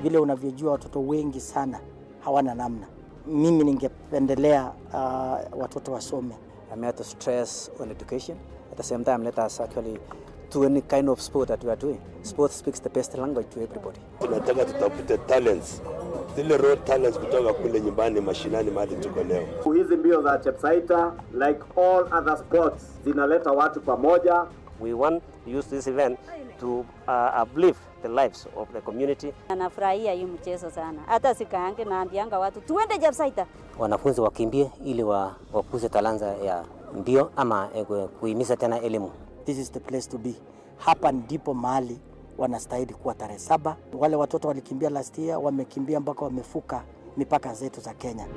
Vile unavyojua watoto wengi sana hawana namna. Mimi ningependelea watoto wasome. I'm here to stress on education. At the same time, let us actually do any kind of sport that we are doing. Sport speaks the best language to everybody. Tunataka tutafute talents. Zile raw talents kutoka kule nyumbani mashinani mahali tuko leo. Hizi mbio za Chepsaita, like all other sports, zinaleta watu pamoja. We want to use this event to uplift the lives of the community. Anafurahia hii mchezo sana. Hata sikaange naambianga watu tuende Chepsaita. Wanafunzi wakimbie ili wakuze talanta ya mbio ama kuhimiza tena elimu. This is the place to be. Hapa ndipo mahali wanastahili kuwa tarehe 7. Wale watoto walikimbia last year, wamekimbia mpaka wamefuka mipaka zetu za Kenya.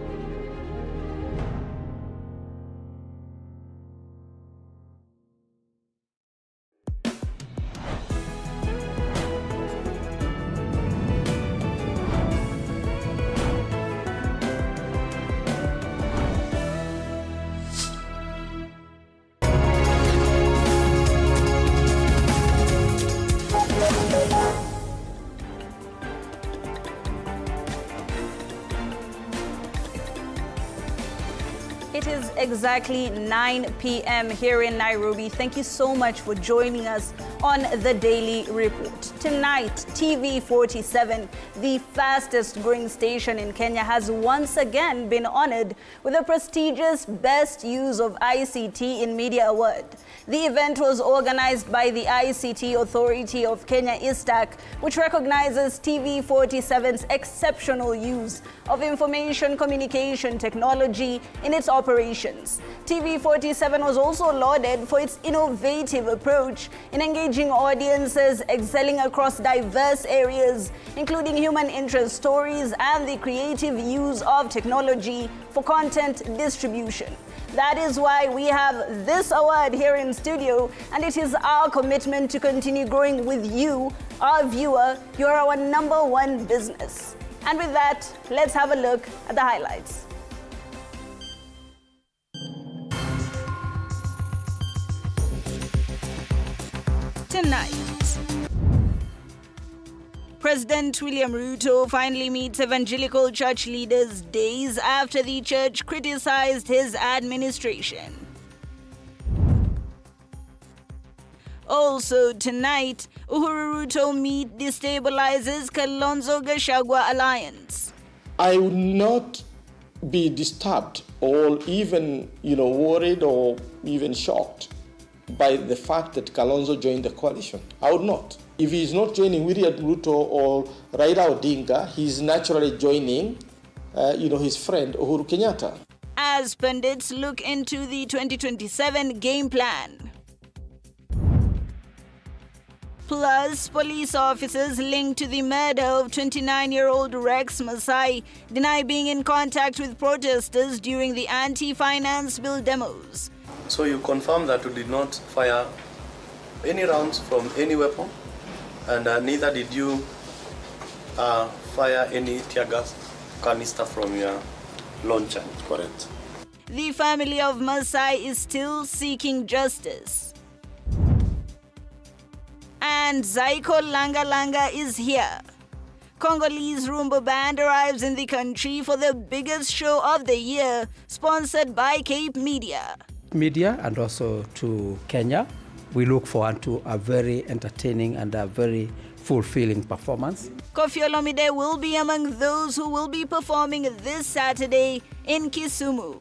It is exactly 9 p.m. here in Nairobi. Thank you so much for joining us on the Daily Report. Tonight, TV47, the fastest growing station in Kenya, has once again been honored with the prestigious Best Use of ICT in Media Award. The event was organized by the ICT Authority of Kenya, ISTAC, which recognizes TV47's exceptional use of information communication technology in its operations. TV47 was also lauded for its innovative approach in engaging audiences, excelling across diverse areas, including human interest stories and the creative use of technology for content distribution. That is why we have this award here in studio, and it is our commitment to continue growing with you, our viewer. You are our #1 business. And with that, let's have a look at the highlights. Tonight, President William Ruto finally meets evangelical church leaders days after the church criticized his administration. Also tonight, Uhuru Ruto meet destabilizes Kalonzo Gachagua alliance. I would not be disturbed or even, worried or even shocked by the fact that Kalonzo joined the coalition. I would not. If he is not joining William Ruto or Raila Odinga, he is naturally joining, his friend Uhuru Kenyatta. As pundits look into the 2027 game plan. Plus, police officers linked to the murder of 29-year-old Rex Masai deny being in contact with protesters during the anti-finance bill demos. So you confirm that you did not fire any rounds from any weapon, and neither did you fire any tear gas canister from your launcher. Correct. The family of Masai is still seeking justice. And Zaiko Langa Langa is here. Congolese Rumba Band arrives in the country for the biggest show of the year, sponsored by Cape Media. Media and also to Kenya. We look forward to a very entertaining and a very fulfilling performance. Koffi Olomide will be among those who will be performing this Saturday in Kisumu.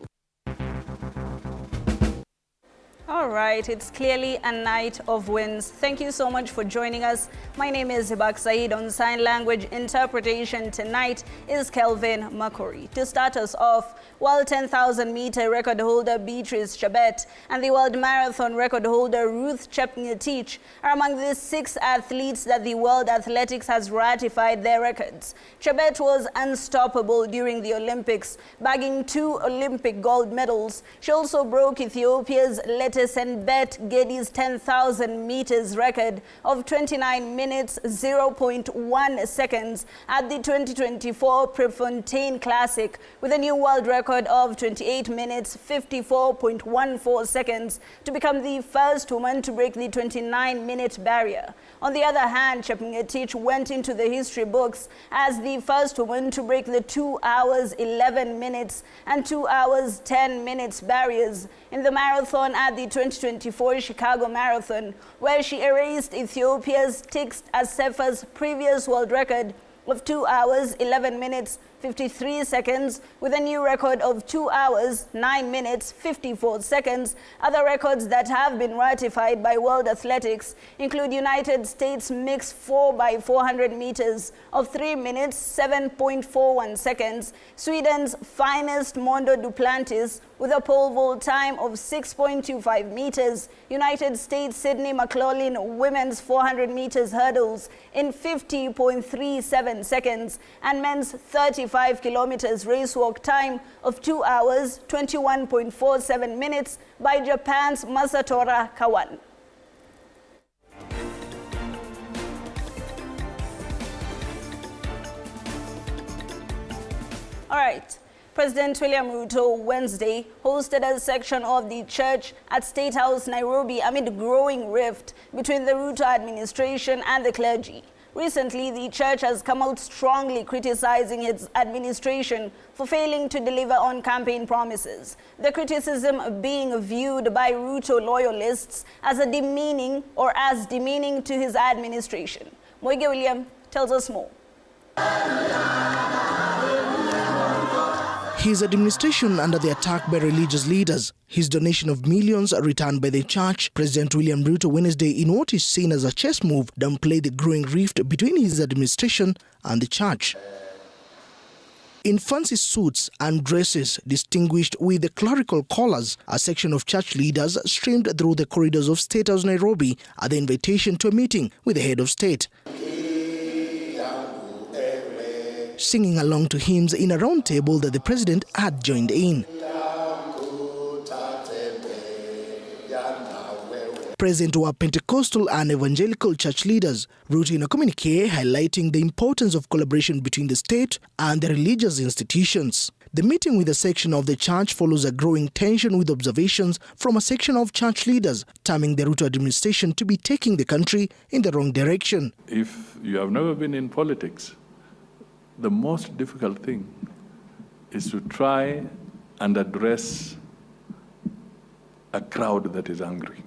All right, it's clearly a night of wins. Thank you so much for joining us. My name is Hibak Said. On sign language interpretation tonight is Kelvin Makori. To start us off, World 10,000-meter record holder Beatrice Chebet and the World Marathon record holder Ruth Chepngetich are among the 6 athletes that the World Athletics has ratified their records. Chebet was unstoppable during the Olympics, bagging 2 Olympic gold medals. She also broke Ethiopia's Senbet Gedi's 10,000 meters record of 29 minutes 0.1 seconds at the 2024 Prefontaine Classic with a new world record of 28 minutes 54.14 seconds to become the first woman to break the 29-minute barrier. On the other hand, Chepngetich went into the history books as the first woman to break the 2 hours 11 minutes and 2 hours 10 minutes barriers in the marathon at the 2024 Chicago Marathon, where she erased Ethiopia's Tigst Assefa's previous world record of 2 hours 11 minutes 53 seconds with a new record of 2 hours 9 minutes 54 seconds. Other records that have been ratified by World Athletics include United States mixed 4x400 meters of 3 minutes 7.41 seconds, Sweden's finest Mondo Duplantis with a pole vault time of 6.25 meters, United States Sydney McLaughlin women's 400 meters hurdles in 50.37 seconds, and men's 35 kilometers race walk time of 2 hours 21.47 minutes by Japan's Masatora Kawan. All right. President William Ruto Wednesday hosted a section of the church at State House, Nairobi, amid growing rift between the Ruto administration and the clergy. Recently, the church has come out strongly criticizing its administration for failing to deliver on campaign promises. The criticism being viewed by Ruto loyalists as demeaning to his administration. Moige William tells us more. His administration under the attack by religious leaders, his donation of millions returned by the church, President William Ruto Wednesday, in what is seen as a chess move, downplayed the growing rift between his administration and the church. In fancy suits and dresses distinguished with the clerical collars, a section of church leaders streamed through the corridors of State House, Nairobi, at the invitation to a meeting with the head of state. Singing along to hymns in a round table that the president had joined in. Present were Pentecostal and evangelical church leaders, Ruto in a communique highlighting the importance of collaboration between the state and the religious institutions. The meeting with a section of the church follows a growing tension, with observations from a section of church leaders terming the Ruto administration to be taking the country in the wrong direction. If you have never been in politics, the most difficult thing is to try and address a crowd that is angry.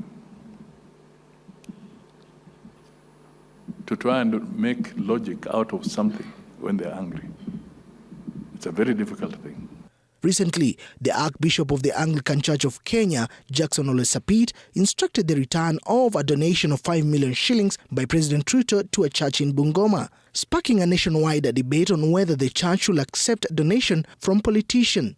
To try and make logic out of something when they're angry. It's a very difficult thing. Recently, the Archbishop of the Anglican Church of Kenya, Jackson Ole Sapit, instructed the return of a donation of 5 million shillings by President Ruto to a church in Bungoma, sparking a nationwide debate on whether the church will accept donation from politicians.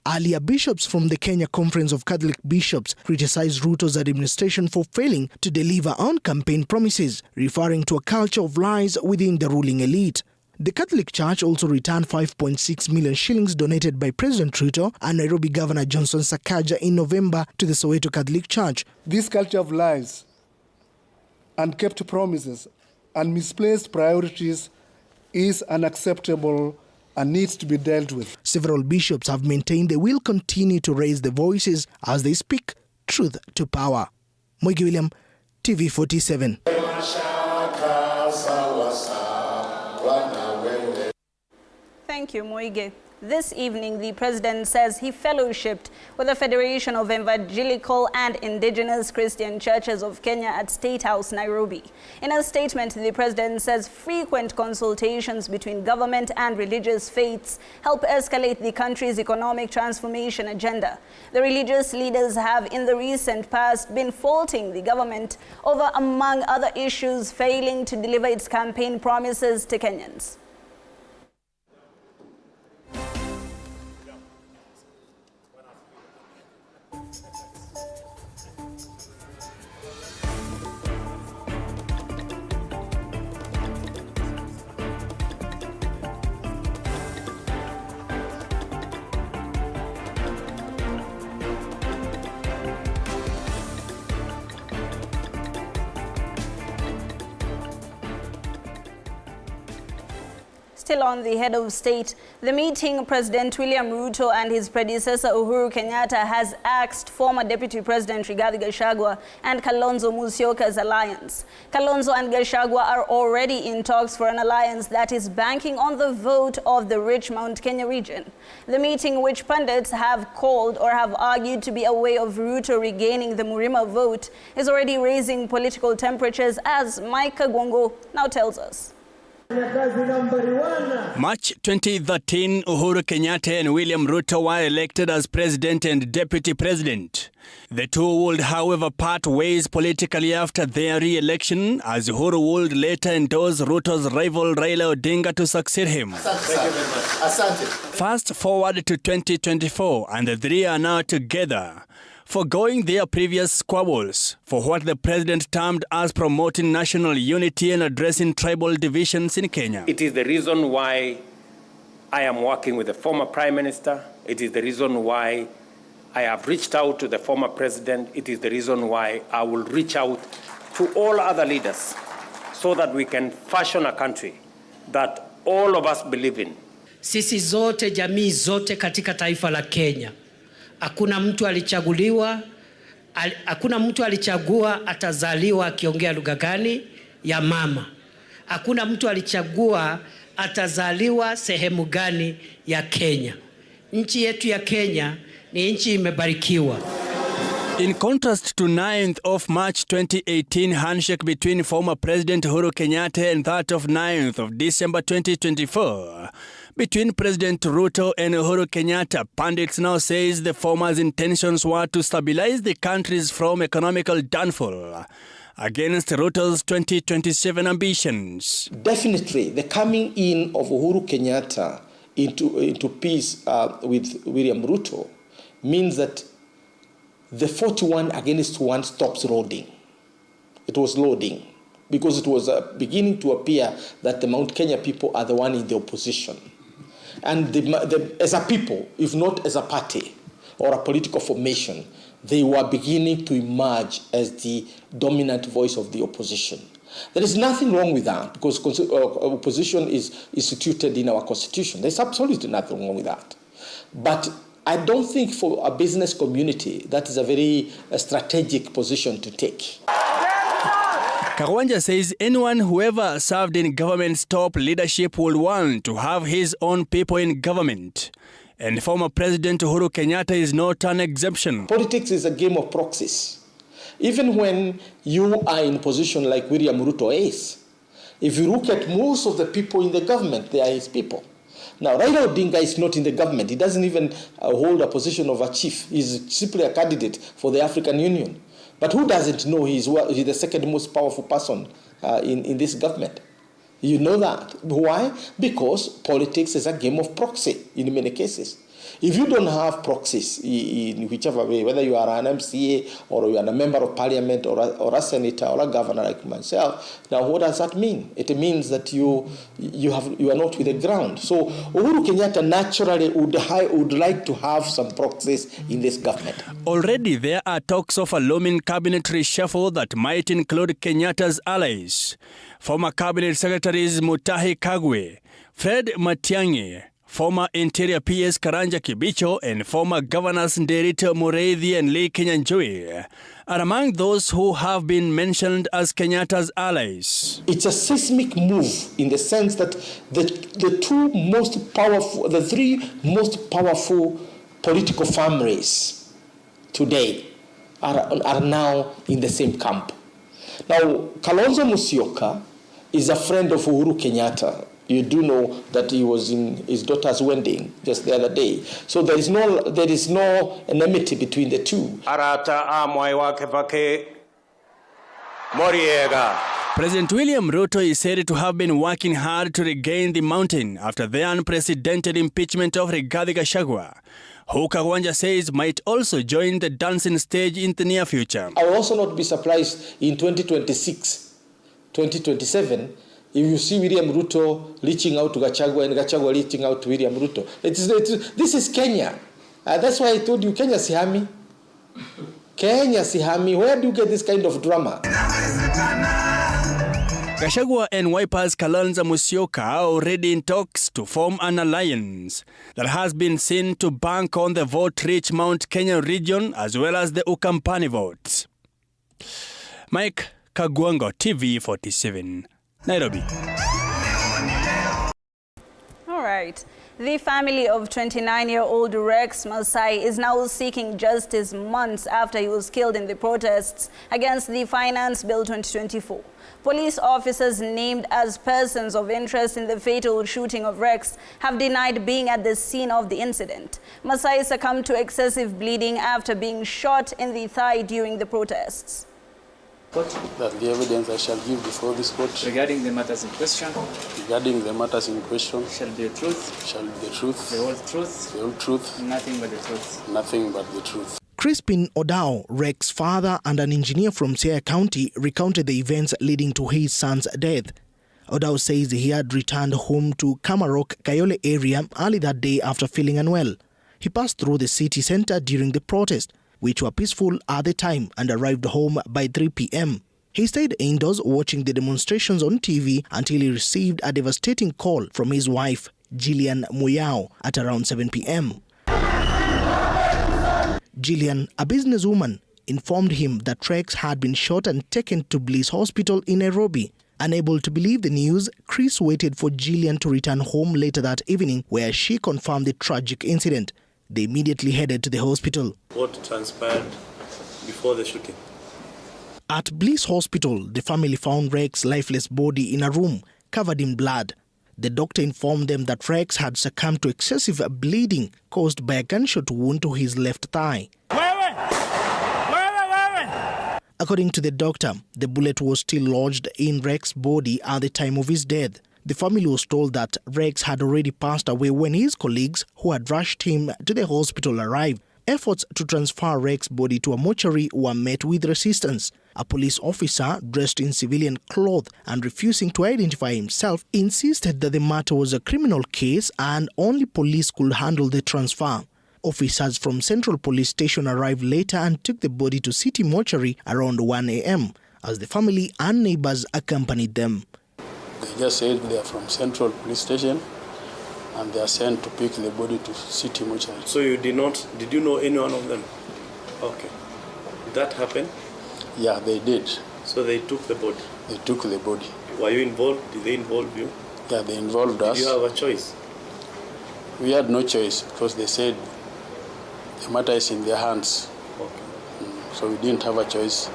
Earlier, bishops from the Kenya Conference of Catholic Bishops criticized Ruto's administration for failing to deliver on campaign promises, referring to a culture of lies within the ruling elite. The Catholic Church also returned 5.6 million shillings donated by President Ruto and Nairobi Governor Johnson Sakaja in November to the Soweto Catholic Church. This culture of lies, unkept promises, and misplaced priorities is unacceptable and needs to be dealt with. Several bishops have maintained they will continue to raise their voices as they speak truth to power. Moige William, TV47. Thank you, Moige. This evening, the president says he fellowshipped with the Federation of Evangelical and Indigenous Christian Churches of Kenya at State House, Nairobi. In a statement, the president says frequent consultations between government and religious faiths help escalate the country's economic transformation agenda. The religious leaders have in the recent past been faulting the government over, among other issues, failing to deliver its campaign promises to Kenyans. Still on the head of state, the meeting President William Ruto and his predecessor Uhuru Kenyatta has axed former Deputy President Rigathi Gachagua and Kalonzo Musyoka's alliance. Kalonzo and Gachagua are already in talks for an alliance that is banking on the vote of the rich Mount Kenya region. The meeting, which pundits have called or have argued to be a way of Ruto regaining the Murima vote, is already raising political temperatures, as Mike Kagwongo now tells us. March 2013, Uhuru Kenyatta and William Ruto were elected as president and deputy president. The two would, however, part ways politically after their re-election, as Uhuru would later endorse Ruto's rival Raila Odinga to succeed him. Fast forward to 2024, and the three are now together, forgoing their previous squabbles for what the president termed as promoting national unity and addressing tribal divisions in Kenya. It is the reason why I am working with the former Prime Minister. It is the reason why I have reached out to the former president. It is the reason why I will reach out to all other leaders so that we can fashion a country that all of us believe in. Sisi zote, jamii zote katika taifa la Kenya, hakuna mtu alichaguliwa, hakuna mtu alichagua atazaliwa akiongea lugha gani ya mama. Hakuna mtu alichagua atazaliwa sehemu gani ya Kenya. Nchi yetu ya Kenya ni nchi imebarikiwa. In contrast to 9th of March 2018 handshake between former President Uhuru Kenyatta and that of 9th of December 2024 between President Ruto and Uhuru Kenyatta, pundits now says the former's intentions were to stabilize the countries from economical downfall against Ruto's 2027 ambitions. Definitely, the coming in of Uhuru Kenyatta into peace with William Ruto means that the 41 against 1 stops loading. It was loading because it was beginning to appear that the Mount Kenya people are the one in the opposition. And as a people, if not as a party or a political formation, they were beginning to emerge as the dominant voice of the opposition. There is nothing wrong with that because opposition is instituted in our constitution. There's absolutely nothing wrong with that. But I don't think for a business community that is a very strategic position to take. Kagwanja says anyone who ever served in government's top leadership will want to have his own people in government. And former President Uhuru Kenyatta is not an exception. Politics is a game of proxies. Even when you are in position like William Ruto is, if you look at most of the people in the government, they are his people. Now, Raila Odinga is not in the government. He doesn't even hold a position of a chief. He's simply a candidate for the African Union. But who doesn't know he's the second most powerful person in this government? You know that. Why? Because politics is a game of proxy in many cases. If you don't have proxies in whichever way, whether you are an MCA or you are a member of parliament or a senator or a governor like myself, now what does that mean? It means that you are not with the ground. So Uhuru Kenyatta naturally would like to have some proxies in this government. Already there are talks of a looming cabinet reshuffle that might include Kenyatta's allies. Former cabinet secretaries Mutahi Kagwe, Fred Matiang'i, former Interior PS Karanja Kibicho and former governors Nderito Mureithi and Lee Kinyanjui are among those who have been mentioned as Kenyatta's allies. It's a seismic move in the sense that the three most powerful political families today are now in the same camp. Now, Kalonzo Musyoka is a friend of Uhuru Kenyatta. You do know that he was in his daughter's wedding just the other day. So there is no enmity between the two. President William Ruto is said to have been working hard to regain the mountain after the unprecedented impeachment of Rigathi Gachagua, who Kagwanja says might also join the dancing stage in the near future. I will also not be surprised in 2026, 2027, if you see William Ruto reaching out to Gachagua and Gachagua reaching out to William Ruto. This is Kenya. That's why I told you, Kenya sihami. Kenya sihami. Where do you get this kind of drama? Gachagua and Wiper's Kalonzo Musyoka are already in talks to form an alliance that has been seen to bank on the vote-rich Mount Kenya region as well as the Ukampani votes. Mike Kagwango, TV47, Nairobi. All right. The family of 29-year-old Rex Masai is now seeking justice months after he was killed in the protests against the Finance Bill 2024. Police officers named as persons of interest in the fatal shooting of Rex have denied being at the scene of the incident. Masai succumbed to excessive bleeding after being shot in the thigh during the protests. That the evidence I shall give before this court regarding the matters in question shall be the truth, shall be the truth, the whole truth, nothing but the truth. Nothing but the truth. Crispin Odao, Rex's father and an engineer from Siaya County, recounted the events leading to his son's death. Odao says he had returned home to Kamarok, Kayole area early that day after feeling unwell. He passed through the city center during the protest, which were peaceful at the time, and arrived home by 3 p.m. He stayed indoors watching the demonstrations on TV until he received a devastating call from his wife, Jillian Muyao, at around 7 p.m. Jillian, a businesswoman, informed him that Rex had been shot and taken to Bliss Hospital in Nairobi. Unable to believe the news, Chris waited for Jillian to return home later that evening, where she confirmed the tragic incident. They immediately headed to the hospital. What transpired before the shooting? At Bliss Hospital, the family found Rex's lifeless body in a room covered in blood. The doctor informed them that Rex had succumbed to excessive bleeding caused by a gunshot wound to his left thigh. According to the doctor, the bullet was still lodged in Rex's body at the time of his death. The family was told that Rex had already passed away when his colleagues who had rushed him to the hospital arrived. Efforts to transfer Rex's body to a mortuary were met with resistance. A police officer dressed in civilian clothes and refusing to identify himself insisted that the matter was a criminal case and only police could handle the transfer. Officers from Central Police Station arrived later and took the body to City Mortuary around 1 a.m. as the family and neighbors accompanied them. They just said they are from Central Police Station and they are sent to pick the body to City Mortuary. So did you know any one of them? Okay. Did that happen? Yeah, they did. So they took the body? They took the body. Were you involved? Did they involve you? Yeah, they involved us. Did you have a choice? We had no choice because they said the matter is in their hands. Okay. So we didn't have a choice.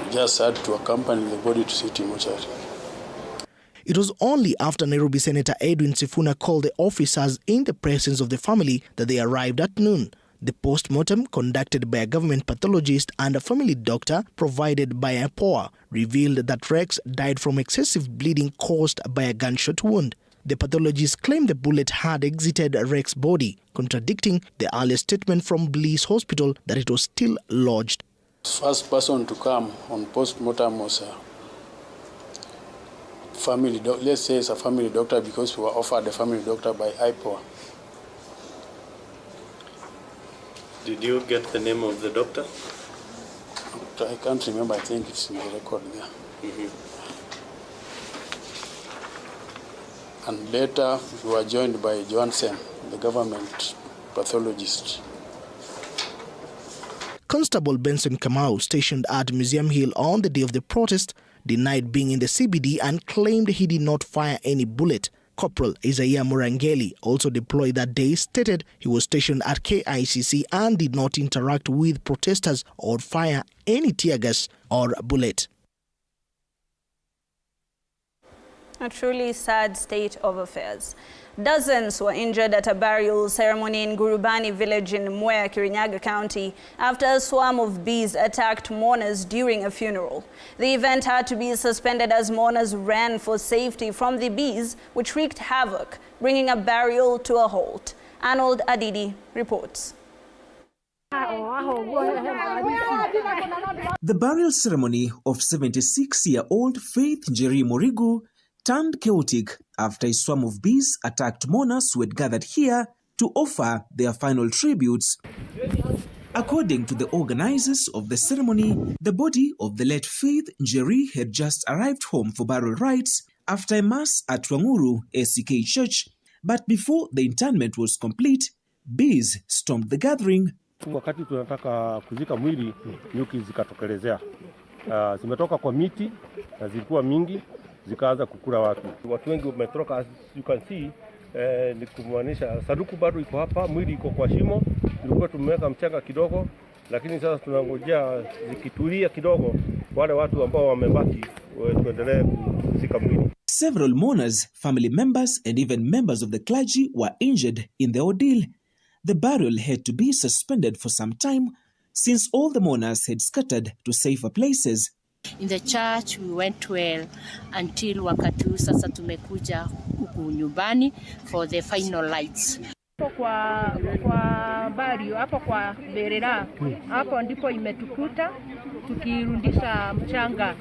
We just had to accompany the body to City Mortuary. It was only after Nairobi Senator Edwin Sifuna called the officers in the presence of the family that they arrived at noon. The post-mortem, conducted by a government pathologist and a family doctor provided by IPOA, revealed that Rex died from excessive bleeding caused by a gunshot wound. The pathologist claimed the bullet had exited Rex's body, contradicting the earlier statement from Bliss Hospital that it was still lodged. First person to come on post-mortem was a family doctor. Let's say it's a family doctor because we were offered a family doctor by IPOA. Did you get the name of the doctor? I can't remember. I think it's in the record there. And later, we were joined by Johnson, the government pathologist. Constable Benson Kamau, stationed at Museum Hill on the day of the protest, denied being in the CBD and claimed he did not fire any bullet. Corporal Isaiah Murangeli, also deployed that day, stated he was stationed at KCSE and did not interact with protesters or fire any tear gas or bullet. A truly sad state of affairs. Dozens were injured at a burial ceremony in Gurubani village in Mwea, Kirinyaga County after a swarm of bees attacked mourners during a funeral. The event had to be suspended as mourners ran for safety from the bees, which wreaked havoc, bringing a burial to a halt. Arnold Adidi reports. The burial ceremony of 76-year-old Faith Njeri Morigu turned chaotic after a swarm of bees attacked mourners who had gathered here to offer their final tributes. According to the organizers of the ceremony, the body of the late Faith Njeri had just arrived home for burial rites after a mass at Wanguru ACK Church. But before the interment was complete, bees stormed the gathering. Wakati tunataka kuzika mwili, nyuki zikatokelezea. Zimetoka kwa miti na zilikuwa mingi, zikaanza kukula watu. Watu wengi wametoroka, as you can see. Ni kumaanisha saduku bado iko hapa, mwili iko kwa shimo. Tulikuwa tumeweka mchanga kidogo, lakini sasa tunangojea zikitulia kidogo wale watu ambao wamebaki tuendelee kuzika mwili. Several mourners, family members and even members of the clergy were injured in the ordeal. The burial had to be suspended for some time since all the mourners had scattered to safer places. In the church we went well until wakati sasa tumekuja huku nyumbani for the final lights. Kwa bari hapo kwa Berera hapo ndipo imetukuta tukirudisha mchanga,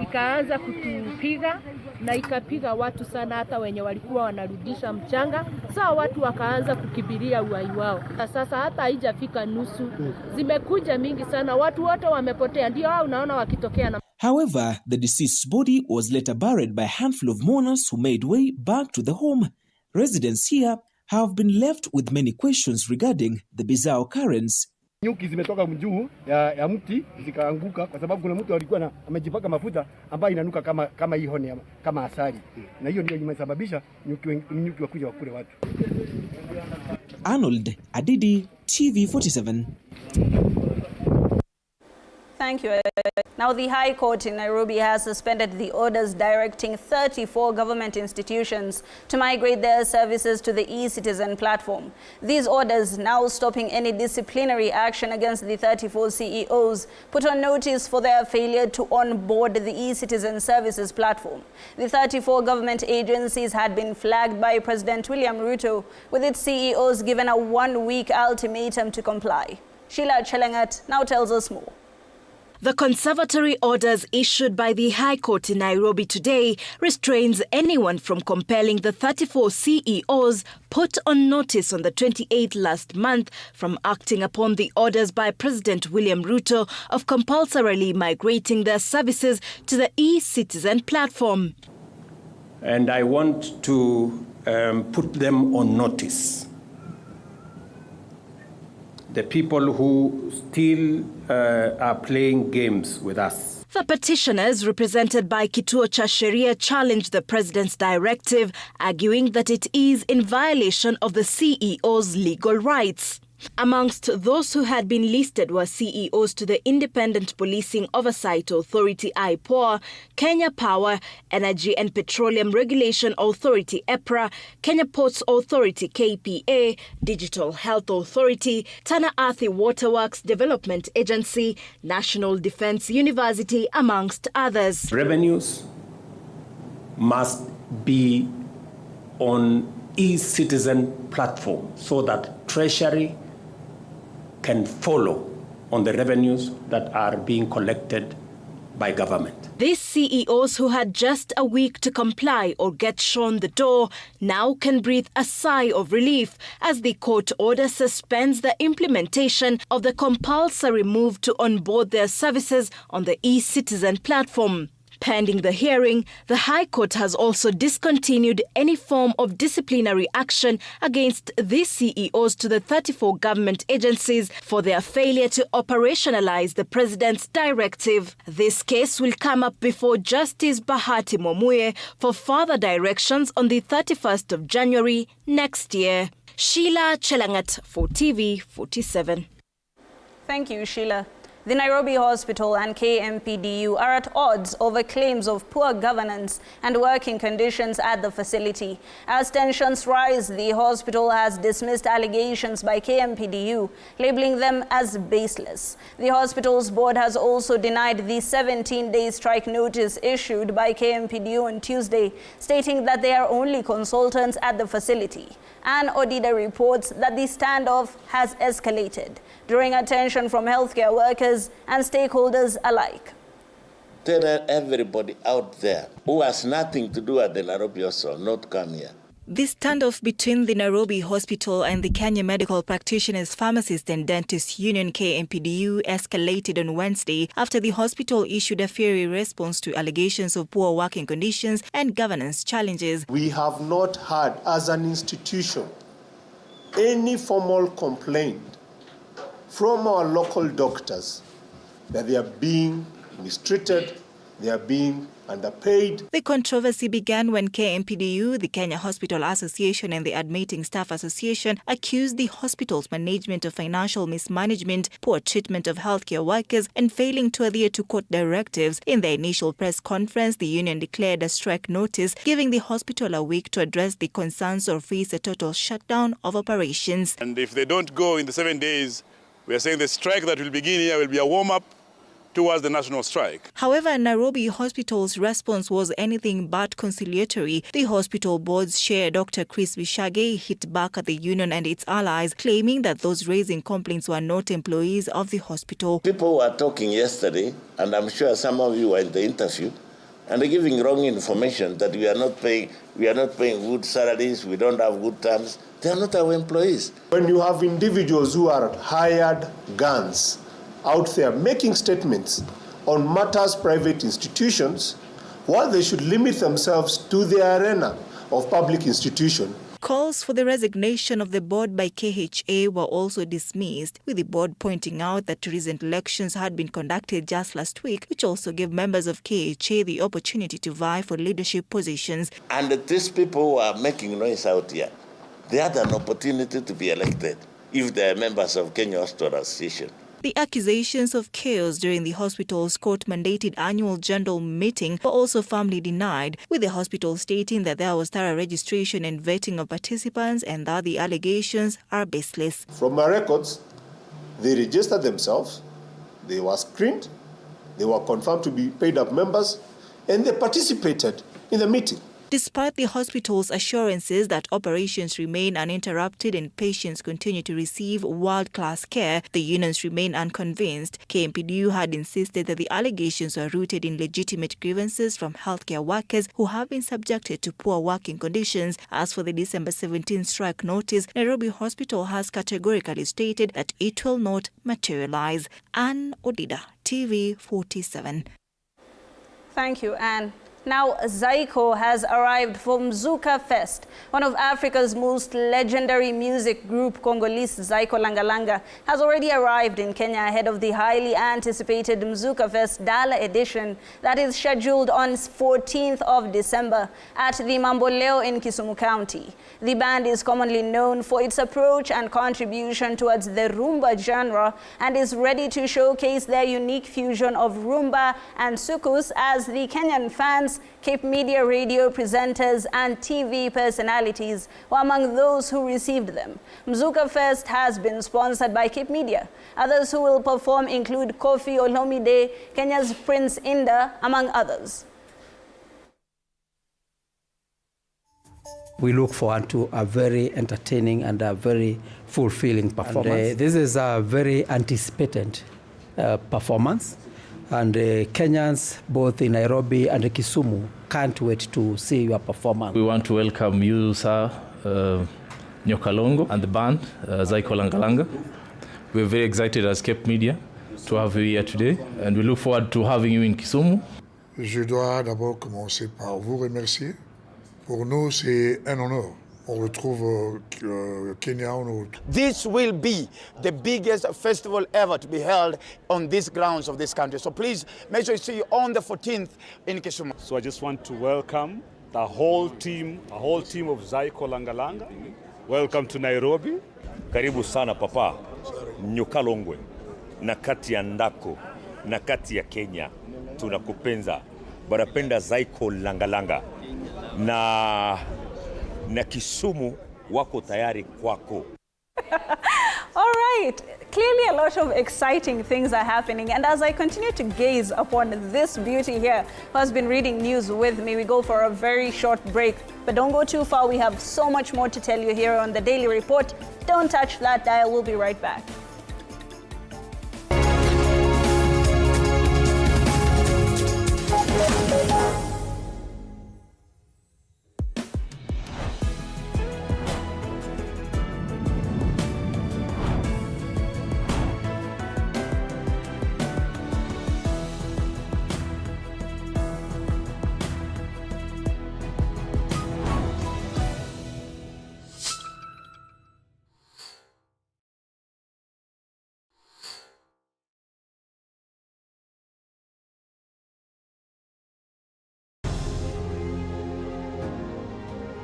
ikaanza kutupiga na ikapiga watu sana, hata wenye walikuwa wanarudisha mchanga sasa watu wakaanza kukibiria uhai wao. Sasa hata haijafika nusu, zimekuja mingi sana, watu wote wamepotea, ndio hao unaona wakitokea na. However, the deceased's body was later buried by a handful of mourners who made way back to the home. Residents here have been left with many questions regarding the bizarre occurrence. Nyuki zimetoka juu ya mti zikaanguka kwa sababu kuna mtu alikuwa amejipaka mafuta ambayo inanuka kama hii honi kama asali. Na hiyo ndio imesababisha nyuki wakuja wakule watu. Arnold Adidi, TV47. Thank you. Now, the High Court in Nairobi has suspended the orders directing 34 government institutions to migrate their services to the e-Citizen platform. These orders now stopping any disciplinary action against the 34 CEOs put on notice for their failure to onboard the e-Citizen services platform. The 34 government agencies had been flagged by President William Ruto, with its CEOs given a one-week ultimatum to comply. Sheila Chelangat now tells us more. The conservatory orders issued by the High Court in Nairobi today restrains anyone from compelling the 34 CEOs put on notice on the 28th last month from acting upon the orders by President William Ruto of compulsorily migrating their services to the e-Citizen platform. And I want to put them on notice. The people who still are playing games with us. The petitioners, represented by Kituo cha Sheria, challenged the president's directive, arguing that it is in violation of the CEO's legal rights. Amongst those who had been listed were CEOs to the Independent Policing Oversight Authority (IPOA), Kenya Power, Energy and Petroleum Regulation Authority (EPRA), Kenya Ports Authority (KPA), Digital Health Authority, Tana Athi Waterworks Development Agency, National Defence University, amongst others. Revenues must be on e-Citizen platform so that Treasury can follow on the revenues that are being collected by government. These CEOs who had just a week to comply or get shown the door now can breathe a sigh of relief as the court order suspends the implementation of the compulsory move to onboard their services on the e-Citizen platform. Pending the hearing, the High Court has also discontinued any form of disciplinary action against these CEOs to the 34 government agencies for their failure to operationalize the president's directive. This case will come up before Justice Bahati Mwamuye for further directions on the 31st of January next year. Sheila Chelangat for TV47. Thank you, Sheila. The Nairobi Hospital and KMPDU are at odds over claims of poor governance and working conditions at the facility. As tensions rise, the hospital has dismissed allegations by KMPDU, labeling them as baseless. The hospital's board has also denied the 17-day strike notice issued by KMPDU on Tuesday, stating that they are only consultants at the facility. Ann Odida reports that the standoff has escalated, drawing attention from healthcare workers and stakeholders alike. Tell everybody out there who has nothing to do at the Nairobi Hospital not come here. This standoff between the Nairobi Hospital and the Kenya Medical Practitioners Pharmacist and Dentist Union KMPDU escalated on Wednesday after the hospital issued a fiery response to allegations of poor working conditions and governance challenges. We have not had, as an institution, any formal complaint from our local doctors that they are being mistreated, they are being underpaid. The controversy began when KMPDU, the Kenya Hospital Association and the Admitting Staff Association accused the hospital's management of financial mismanagement, poor treatment of healthcare workers and failing to adhere to court directives. In their initial press conference, the union declared a strike notice, giving the hospital a week to address the concerns or face a total shutdown of operations. And if they don't go in the 7 days, we are saying the strike that will begin here will be a warm-up towards the national strike. However, Nairobi Hospital's response was anything but conciliatory. The hospital board's chair, Dr. Chris Bishage, hit back at the union and its allies, claiming that those raising complaints were not employees of the hospital. People were talking yesterday, and I'm sure some of you were in the interview, and they're giving wrong information that we are not paying good salaries, we don't have good terms. They are not our employees. When you have individuals who are hired guns out there making statements on matters private institutions, while they should limit themselves to the arena of public institution. Calls for the resignation of the board by KHA were also dismissed, with the board pointing out that recent elections had been conducted just last week, which also gave members of KHA the opportunity to vie for leadership positions. And these people who are making noise out here, they had an opportunity to be elected if they are members of Kenya Hospital Association. The accusations of chaos during the hospital's court-mandated annual general meeting were also firmly denied, with the hospital stating that there was thorough registration and vetting of participants and that the allegations are baseless. From my records, they registered themselves, they were screened, they were confirmed to be paid-up members, and they participated in the meeting. Despite the hospital's assurances that operations remain uninterrupted and patients continue to receive world-class care, the unions remain unconvinced. KMPDU had insisted that the allegations are rooted in legitimate grievances from healthcare workers who have been subjected to poor working conditions. As for the December 17 strike notice, Nairobi Hospital has categorically stated that it will not materialize. Anne Odida, TV47. Thank you, Anne. Now, Zaiko has arrived for Mzuqa Fest. One of Africa's most legendary music group, Congolese Zaiko Langa Langa, has already arrived in Kenya ahead of the highly anticipated Mzuqa Fest Dala edition that is scheduled on 14th of December at the Mamboleo in Kisumu County. The band is commonly known for its approach and contribution towards the rumba genre and is ready to showcase their unique fusion of rumba and soukous as the Kenyan fans, Cape Media radio presenters and TV personalities were among those who received them. Mzuqa Fest has been sponsored by Cape Media. Others who will perform include Kofi Olomide, Kenya's Prince Inda, among others. We look forward to a very entertaining and a very fulfilling performance. And, this is a very anticipated performance. And Kenyans, both in Nairobi and Kisumu, can't wait to see your performance. We want to welcome you, sir, Nyokalongo, and the band, Zaiko Langa Langa. We're very excited as Cape Media to have you here today, and we look forward to having you in Kisumu. Je dois d'abord commencer par vous remercier. Pour nous, c'est un honneur. On retrouve Kenya. This will be the biggest festival ever to be held on these grounds of this country. So please make sure you see you on the 14th in Kisumu. So I just want to welcome the whole team of Zaiko Langa Langa. Welcome to Nairobi. Karibu sana papa Nyokalongwe na kati ya Ndako na kati ya Kenya. Tunakupenza. Barapenda Zaiko Langa Langa. Na Kisumu wako tayari kwako. All right, clearly a lot of exciting things are happening. And as I continue to gaze upon this beauty here, who has been reading news with me, we go for a very short break. But don't go too far, we have so much more to tell you here on the Daily Report. Don't touch that dial, we'll be right back.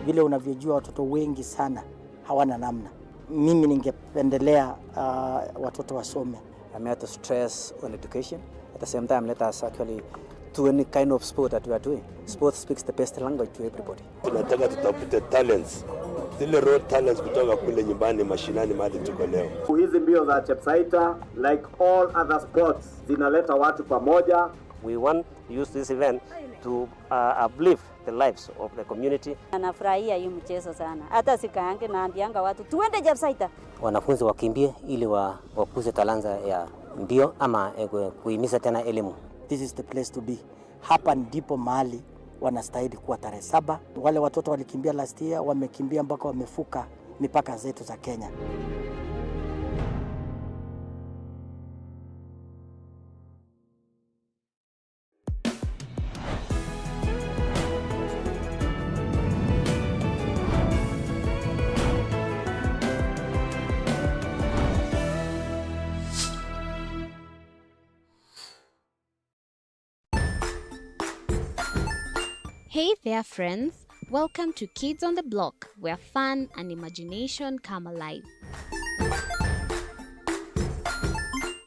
Vile unavyojua watoto wengi sana hawana namna. Mimi ningependelea watoto wasome. I'm here to stress on education. At the same time, let us actually do any kind of sport that we are doing. Sport speaks the best language to everybody. Tunataka tutafute talents. Zile raw talents kutoka kule nyumbani mashinani mahali tuko leo. Hizi mbio za Chepsaita, like all other sports, zinaleta watu pamoja. We want to use this event to uplift the lives of the community. Anafurahia hii mchezo sana. Hata sikaange naambianga watu tuende Chepsaita. Wanafunzi wakimbie ili wakuze talanta ya mbio ama kuhimiza tena elimu. This is the place to be. Hapa ndipo mahali wanastahili kuwa tarehe 7. Wale watoto walikimbia last year, wamekimbia mpaka wamefuka mipaka zetu za Kenya. Hey there friends, welcome to Kids on the Block, where fun and imagination come alive.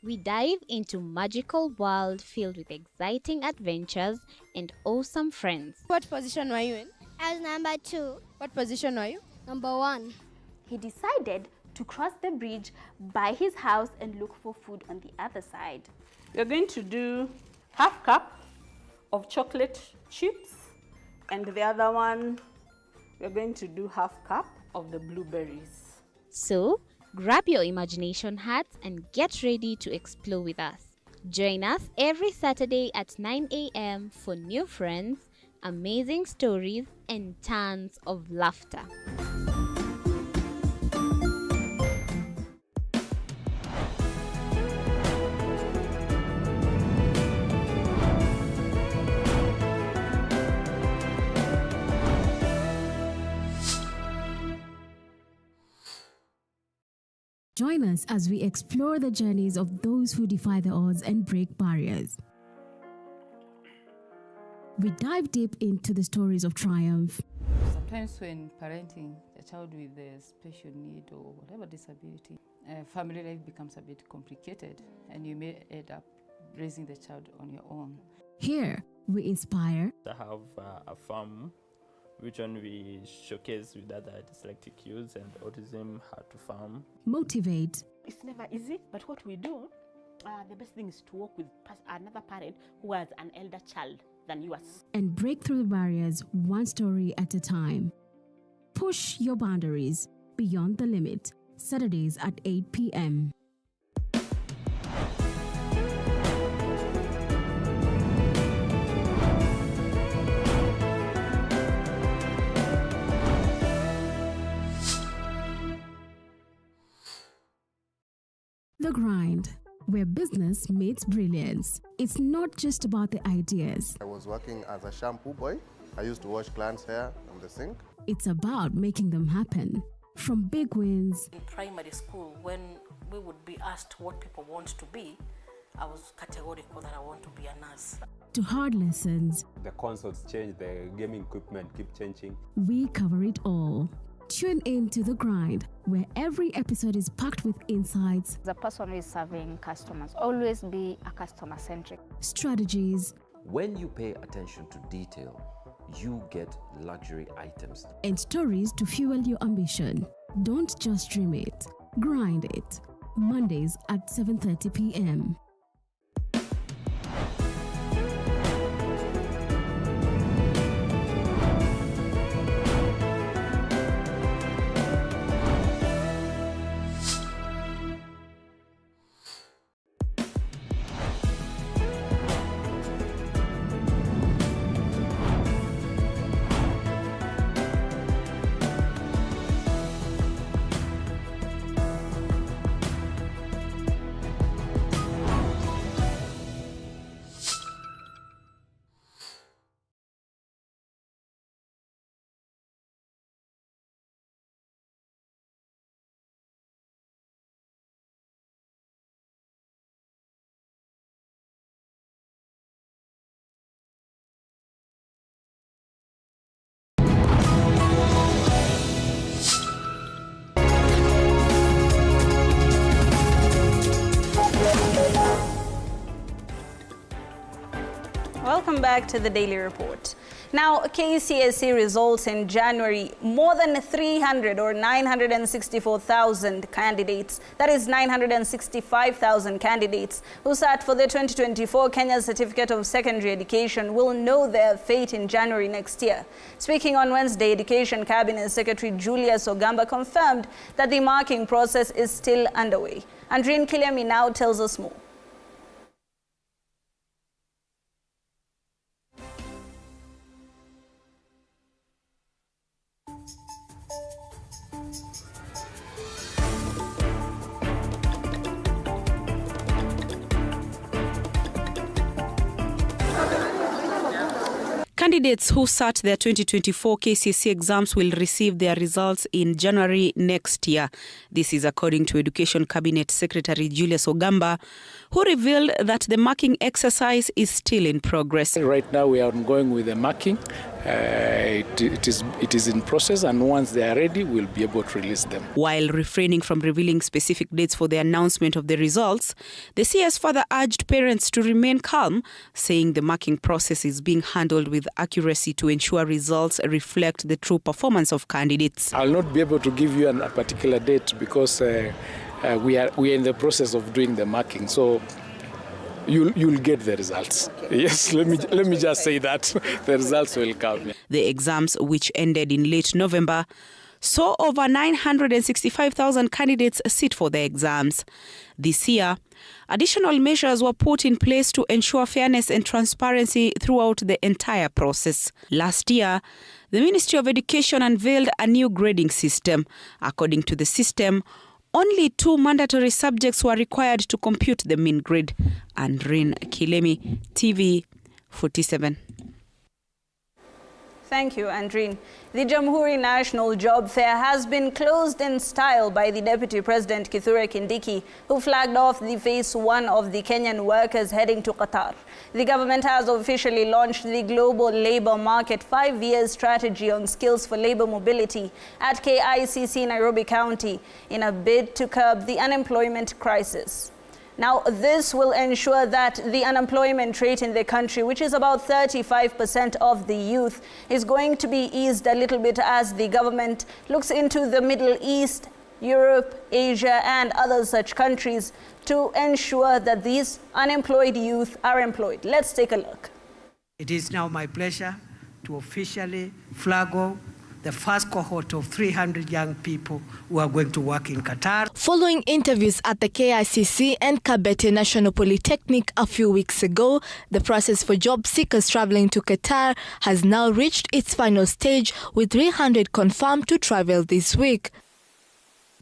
We dive into magical world filled with exciting adventures and awesome friends. What position were you in? I was number 2. What position were you? Number 1. He decided to cross the bridge by his house and look for food on the other side. We're going to do half cup of chocolate chips. And the other one, we're going to do half cup of the blueberries. So, grab your imagination hats and get ready to explore with us. Join us every Saturday at 9 a.m. for new friends, amazing stories, and tons of laughter. Join us as we explore the journeys of those who defy the odds and break barriers. We dive deep into the stories of triumph. Sometimes when parenting a child with a special need or whatever disability, family life becomes a bit complicated and you may end up raising the child on your own. Here, we inspire. I have a farm which one we showcase with other dyslexic youths and autism, how to farm. Motivate. It's never easy, but what we do, the best thing is to work with another parent who has an elder child than yours. And break through the barriers one story at a time. Push your boundaries beyond the limit. Saturdays at 8 p.m. The Grind, where business meets brilliance. It's not just about the ideas. I was working as a shampoo boy. I used to wash clients' hair on the sink. It's about making them happen. From big wins. In primary school, when we would be asked what people want to be, I was categorical that I want to be a nurse. To hard lessons. The consoles change, the gaming equipment keep changing. We cover it all. Tune in to The Grind, where every episode is packed with insights. The person who is serving customers, always be a customer-centric. Strategies. When you pay attention to detail, you get luxury items. And stories to fuel your ambition. Don't just dream it, grind it. Mondays at 7:30 p.m. welcome back to the Daily Report. Now, KCSE results in January, more than 300 or 964,000 candidates, that is 965,000 candidates who sat for the 2024 Kenya Certificate of Secondary Education will know their fate in January next year. Speaking on Wednesday, Education Cabinet Secretary Julius Ogamba confirmed that the marking process is still underway. Andrine Kiliami now tells us more. Candidates who sat their 2024 KCSE exams will receive their results in January next year. This is according to Education Cabinet Secretary Julius Ogamba, who revealed that the marking exercise is still in progress. Right now we are ongoing with the marking. It is in process, and once they are ready, we'll be able to release them. While refraining from revealing specific dates for the announcement of the results, the CS further urged parents to remain calm, saying the marking process is being handled with accuracy to ensure results reflect the true performance of candidates. I'll not be able to give you a particular date because we are in the process of doing the marking. So you'll get the results. Okay. Yes, let me just say that the results will come. The exams, which ended in late November, saw over 965,000 candidates sit for the exams. This year, additional measures were put in place to ensure fairness and transparency throughout the entire process. Last year, the Ministry of Education unveiled a new grading system. According to the system, only 2 mandatory subjects were required to compute the mean grade. Andrine Kilemi, TV47. Thank you, Andrine. The Jamhuri National Job Fair has been closed in style by the Deputy President Kithure Kindiki, who flagged off the phase 1 of the Kenyan workers heading to Qatar. The government has officially launched the Global Labour Market 5-year strategy on skills for labour mobility at KICC Nairobi County in a bid to curb the unemployment crisis. Now, this will ensure that the unemployment rate in the country, which is about 35% of the youth, is going to be eased a little bit as the government looks into the Middle East, Europe, Asia, and other such countries to ensure that these unemployed youth are employed. Let's take a look. It is now my pleasure to officially flag off the first cohort of 300 young people who are going to work in Qatar. Following interviews at the KICC and Kabete National Polytechnic a few weeks ago, the process for job seekers traveling to Qatar has now reached its final stage, with 300 confirmed to travel this week.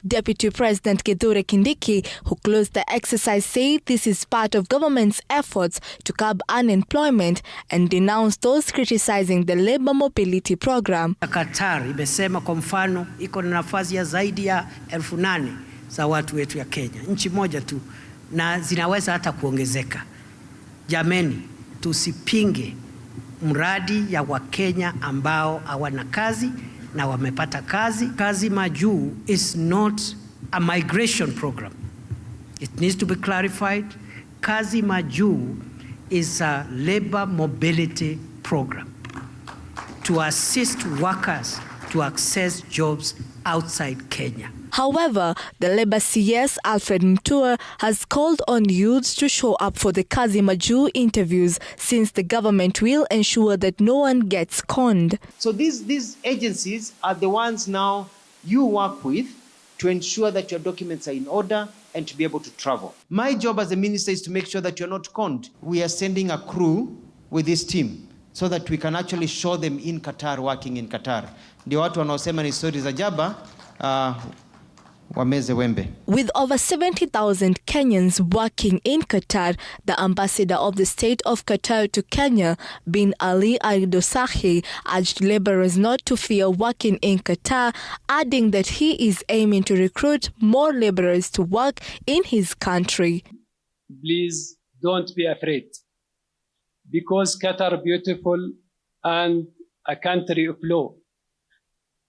Deputy President Kithure Kindiki, who closed the exercise, said this is part of government's efforts to curb unemployment and denounced those criticizing the labor mobility program. Qatar imesema kwa mfano iko na nafasi ya zaidi ya 8,000 za watu wetu ya Kenya, nchi moja tu, na zinaweza hata kuongezeka. Jameni, tusipinge mradi ya Wakenya ambao hawana kazi na wamepata kazi. Kazi Majuu is not a migration program. It needs to be clarified. Kazi Majuu is a labor mobility program to assist workers to access jobs outside Kenya. However, the Labour CS Alfred Mutua has called on youths to show up for the Kazi Majuu interviews, since the government will ensure that no one gets conned. So these agencies are the ones now you work with to ensure that your documents are in order and to be able to travel. My job as a minister is to make sure that you're not conned. We are sending a crew with this team so that we can actually show them in Qatar, working in Qatar. Ndio watu wanaosema ni stories za jaba, wameze wembe. With over 70,000 Kenyans working in Qatar, the ambassador of the state of Qatar to Kenya, bin Ali Al-Dosahi, urged laborers not to fear working in Qatar, adding that he is aiming to recruit more laborers to work in his country. Please don't be afraid, because Qatar is beautiful and a country of law,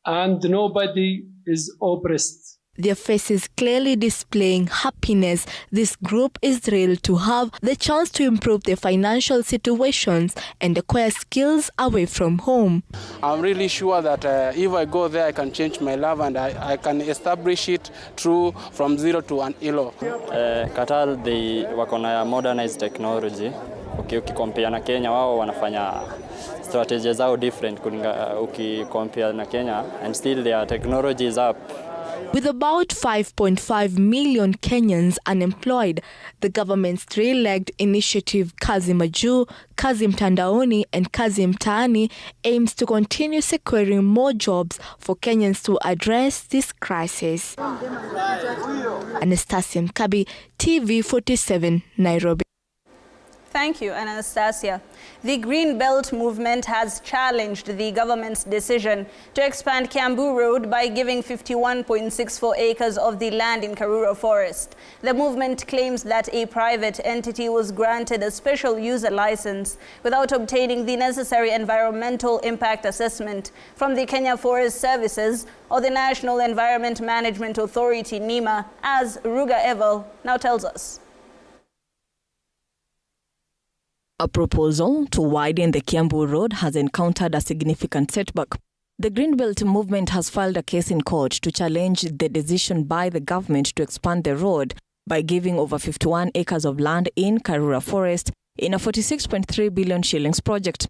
and nobody is oppressed. their faces clearly displaying happiness. This group is thrilled to have the chance to improve their financial situations and acquire skills away from home. I'm really sure that if I go there, I can change my life and I can establish it through from zero to an ilo. Qatar, they work on a modernized technology. Ukikompare na Kenya, wao wanafanya strategies zao different ukikompare na Kenya, and still their technology is up. With about 5.5 million Kenyans unemployed, the government's three-legged initiative Kazi Maju, Kazi Mtandaoni and Kazi Mtaani aims to continue securing more jobs for Kenyans to address this crisis. Anastasia Mkabi, TV47, Nairobi. Thank you, Anastasia. The Green Belt movement has challenged the government's decision to expand Kiambu Road by giving 51.64 acres of the land in Karura forest. The movement claims that a private entity was granted a special user license without obtaining the necessary environmental impact assessment from the Kenya Forest Services or the National Environment Management Authority, NEMA, as Ruga Eval now tells us. A proposal to widen the Kiambu Road has encountered a significant setback. The Greenbelt movement has filed a case in court to challenge the decision by the government to expand the road by giving over 51 acres of land in Karura Forest in a 46.3 billion shillings project.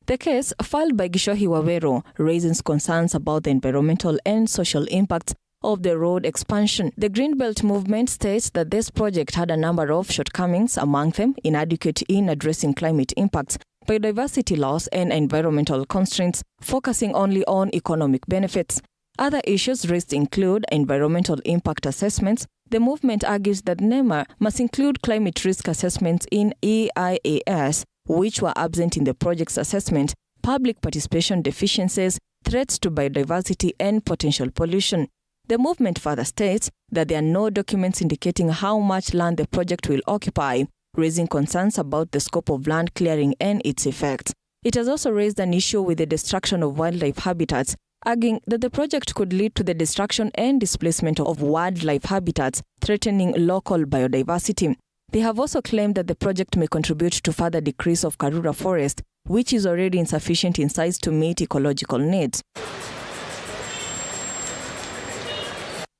The case, filed by Gishohi Wawero, raises concerns about the environmental and social impacts of the road expansion. The Greenbelt movement states that this project had a number of shortcomings, among them inadequate in addressing climate impacts, biodiversity loss and environmental constraints, focusing only on economic benefits. Other issues raised include environmental impact assessments. The movement argues that NEMA must include climate risk assessments in EIAS, which were absent in the project's assessment, public participation deficiencies, threats to biodiversity and potential pollution. The movement further states that there are no documents indicating how much land the project will occupy, raising concerns about the scope of land clearing and its effects. It has also raised an issue with the destruction of wildlife habitats, arguing that the project could lead to the destruction and displacement of wildlife habitats, threatening local biodiversity. They have also claimed that the project may contribute to further decrease of Karura forest, which is already insufficient in size to meet ecological needs.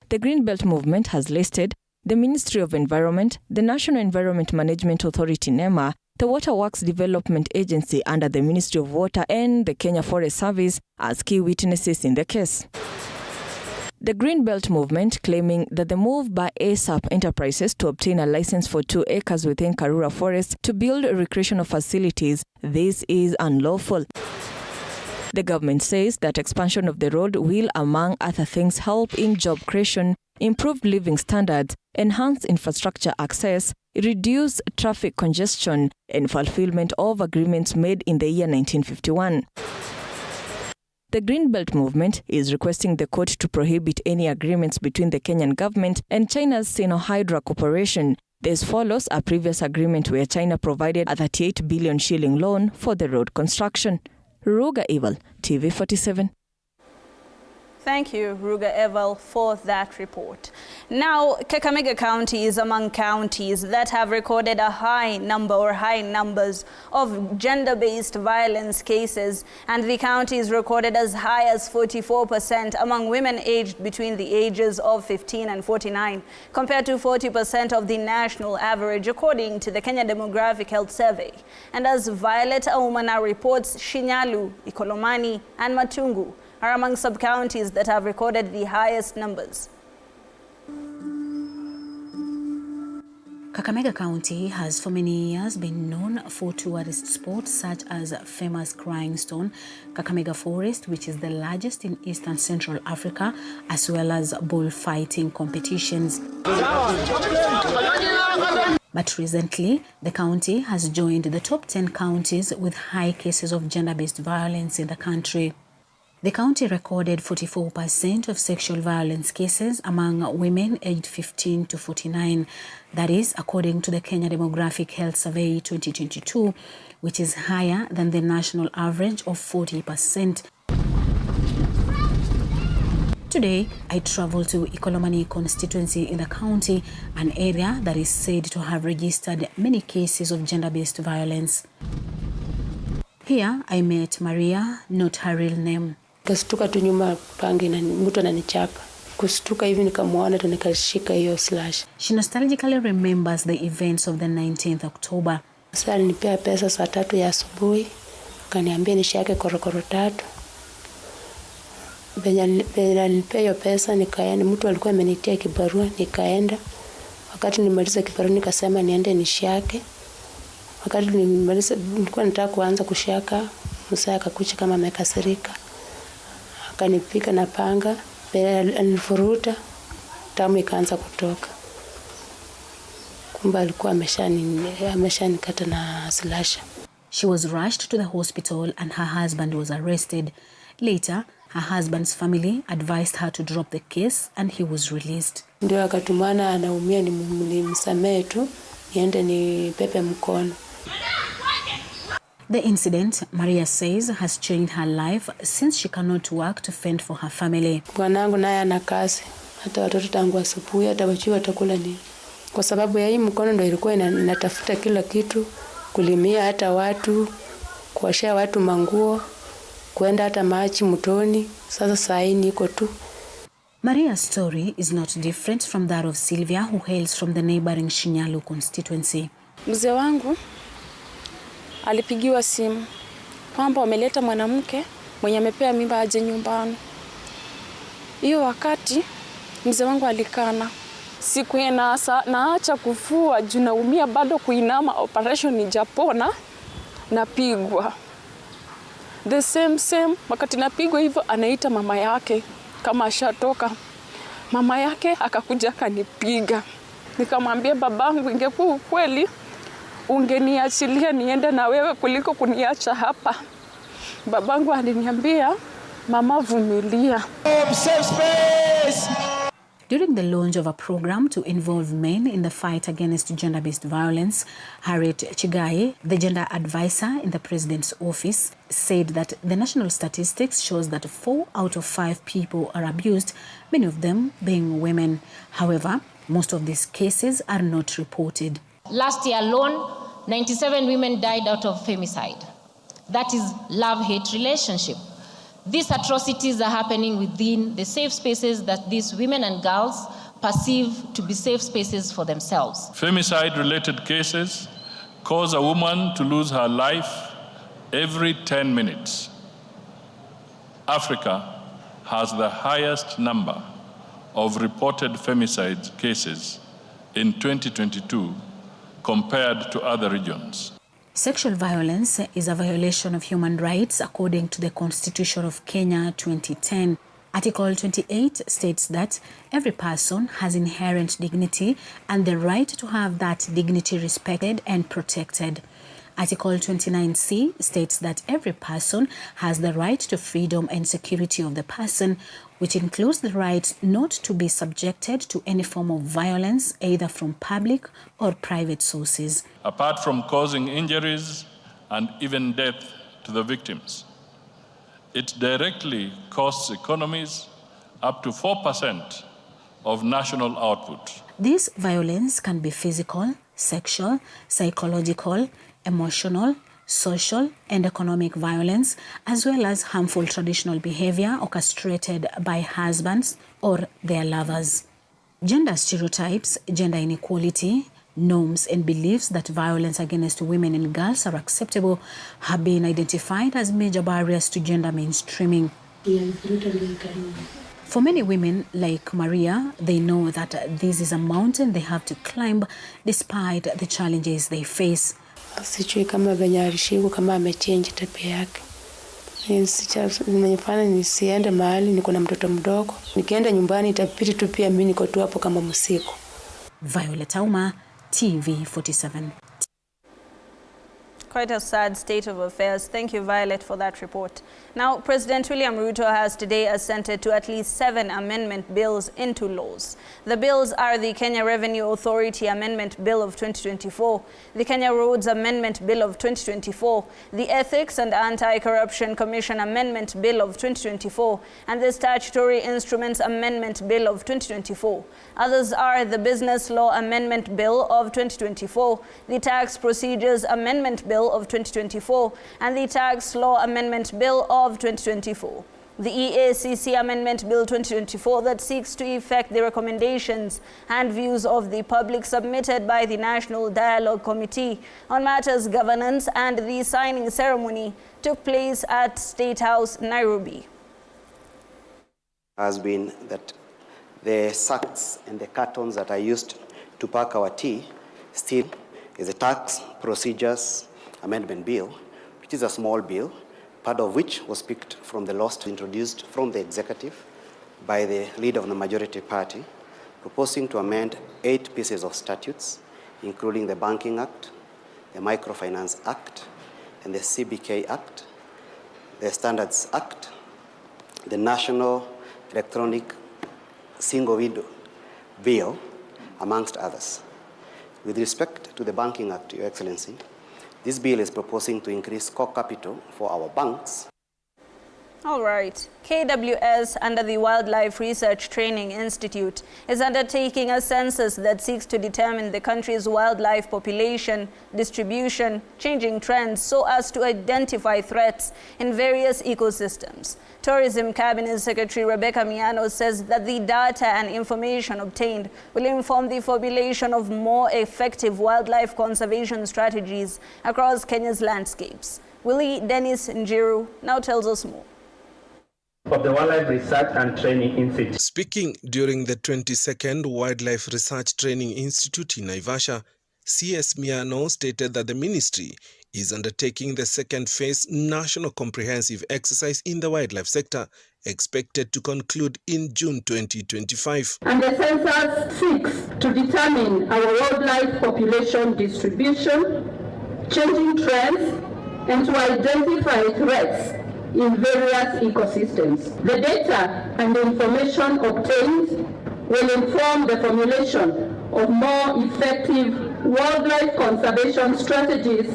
The Greenbelt movement has listed the Ministry of Environment, the National Environment Management Authority NEMA, the Waterworks Development Agency under the Ministry of Water and the Kenya Forest Service as key witnesses in the case. The Greenbelt movement claiming that the move by ASAP Enterprises to obtain a license for 2 acres within Karura Forest to build recreational facilities, this is unlawful. The government says that expansion of the road will, among other things, help in job creation, improve living standards, enhance infrastructure access, reduce traffic congestion, and fulfillment of agreements made in the year 1951. The Greenbelt movement is requesting the court to prohibit any agreements between the Kenyan government and China's Sino-Hydra Corporation. This follows a previous agreement where China provided a 38 billion shilling loan for the road construction. Ruga Eval, TV47. Thank you, Ruga Eval, for that report. Now, Kakamega County is among counties that have recorded a high numbers of gender-based violence cases, and the county is recorded as high as 44% among women aged between the ages of 15 and 49, compared to 40% of the national average, according to the Kenya Demographic Health Survey. And as Violet Aumana reports, Shinyalu, Ikolomani, and Matungu are among sub-counties that have recorded the highest numbers. Kakamega County has for many years been known for tourist spots such as famous Crying Stone, Kakamega Forest, which is the largest in Eastern Central Africa, as well as bullfighting competitions. But recently, the county has joined the top 10 counties with high cases of gender-based violence in the country. The county recorded 44% of sexual violence cases among women aged 15 to 49. That is, according to the Kenya Demographic Health Survey 2022, which is higher than the national average of 40%. Today, I travel to Ikolomani constituency in the county, an area that is said to have registered many cases of gender-based violence. Here, I met Maria, not her real name. Kastuka tu nyuma pangi na mtu ananichapa. Kustuka hivi nikamwona tu nikashika hiyo slash. She nostalgically remembers the events of the 19th October. Sasa alinipea pesa saa 3 ya asubuhi. Akaniambia nishake korokoro 3. Benya nilipea hiyo pesa nikaenda, mtu alikuwa amenitia kibarua nikaenda. Wakati nilimaliza kibarua nikasema niende nishake. Wakati nilimaliza nilikuwa nataka kuanza kushaka, Masai akakuja kama amekasirika. Akanipika na panga, alinifuruta, damu ikaanza kutoka. Kumbe alikuwa ameshanikata na slasher. She was rushed to the hospital and her husband was arrested. Later, her husband's family advised her to drop the case and he was released. Ndio akatumana anaumia nimsamee tu, niende ni pepe mkono. The incident, Maria says, has changed her life since she cannot work to fend for her family. Bwanangu naye ana kazi. Hata watoto tangu asubuhi hata wachiwa watakula nini. Kwa sababu ya hii mkono ndio ilikuwa inatafuta kila kitu, kulimia hata watu, kuwashia watu manguo, kwenda hata maji mtoni. Sasa saa hii niko tu. Maria's story is not different from that of Sylvia, who hails from the neighboring Shinyalu constituency. Mzee wangu alipigiwa simu kwamba wameleta mwanamke mwenye amepea mimba aje nyumbani. Hiyo wakati mzee wangu alikana. Siku naacha kufua juu naumia bado kuinama, operation nijapona napigwa. The same wakati napigwa hivyo anaita mama yake kama ashatoka. Mama yake akakuja akanipiga. Nikamwambia babangu, ingekuwa ukweli ungeniachilia niende na wewe kuliko kuniacha hapa. Babangu aliniambia, mama vumilia. During the launch of a program to involve men in the fight against gender-based violence, Harriet Chigai, the gender advisor in the president's office, said that the national statistics shows that 4 out of 5 people are abused, many of them being women. However, most of these cases are not reported. Last year alone, 97 women died out of femicide. That is love-hate relationship. These atrocities are happening within the safe spaces that these women and girls perceive to be safe spaces for themselves. Femicide-related cases cause a woman to lose her life every 10 minutes. Africa has the highest number of reported femicide cases in 2022 compared to other regions. Sexual violence is a violation of human rights according to the Constitution of Kenya 2010. Article 28 states that every person has inherent dignity and the right to have that dignity respected and protected. Article 29C states that every person has the right to freedom and security of the person, which includes the right not to be subjected to any form of violence, either from public or private sources. Apart from causing injuries and even death to the victims, it directly costs economies up to 4% of national output. This violence can be physical, sexual, psychological, emotional, social and economic violence, as well as harmful traditional behavior orchestrated by husbands or their lovers. Gender stereotypes, gender inequality, norms and beliefs that violence against women and girls are acceptable have been identified as major barriers to gender mainstreaming. For many women like Maria, they know that this is a mountain they have to climb despite the challenges they face. Sijui kama venye alishiku kama amechange tabia yake. Nimefanya nisiende mahali niko na mtoto mdogo. Nikienda nyumbani itapiti tu pia mimi niko tu hapo kama msiko. Violet Auma, TV47. Quite a sad state of affairs. Thank you, Violet, for that report. Now, President William Ruto has today assented to at least 7 amendment bills into laws. The bills are the Kenya Revenue Authority Amendment Bill of 2024, the Kenya Roads Amendment Bill of 2024, the Ethics and Anti-Corruption Commission Amendment Bill of 2024, and the Statutory Instruments Amendment Bill of 2024. Others are the Business Law Amendment Bill of 2024, the Tax Procedures Amendment Bill of 2024, and the Tax Law Amendment Bill of 2024. The EACC Amendment Bill 2024 that seeks to effect the recommendations and views of the public submitted by the National Dialogue Committee on Matters Governance, and the signing ceremony took place at State House, Nairobi. Has been that the sacks and the cartons that are used to pack our tea still is a Tax Procedures Amendment Bill, which is a small bill, part of which was picked from the laws introduced from the executive by the leader of the majority party, proposing to amend 8 pieces of statutes, including the Banking Act, the Microfinance Act, and the CBK Act, the Standards Act, the National Electronic Single Window Bill, amongst others. With respect to the Banking Act, Your Excellency, this bill is proposing to increase core capital for our banks. All right. KWS, under the Wildlife Research Training Institute, is undertaking a census that seeks to determine the country's wildlife population, distribution, changing trends, so as to identify threats in various ecosystems. Tourism Cabinet Secretary Rebecca Miano says that the data and information obtained will inform the formulation of more effective wildlife conservation strategies across Kenya's landscapes. Willie Dennis Njiru now tells us more. Of the Wildlife Research and Training Institute. Speaking during the 22nd Wildlife Research Training Institute in Naivasha, CS Miano stated that the ministry is undertaking the second phase national comprehensive exercise in the wildlife sector, expected to conclude in June 2025. And the census seeks to determine our wildlife population distribution, changing trends, and to identify threats in various ecosystems. The data and the information obtained will inform the formulation of more effective wildlife conservation strategies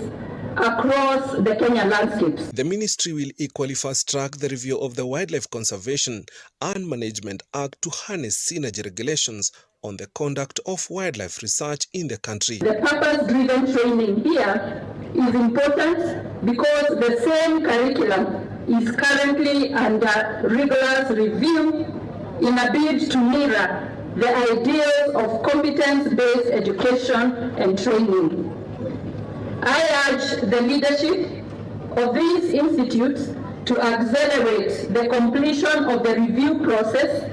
across the Kenya landscapes. The ministry will equally fast-track the review of the Wildlife Conservation and Management Act to harness synergy regulations on the conduct of wildlife research in the country. The purpose-driven training here is important because the same curriculum is currently under rigorous review in a bid to mirror the ideals of competence-based education and training. I urge the leadership of these institutes to accelerate the completion of the review process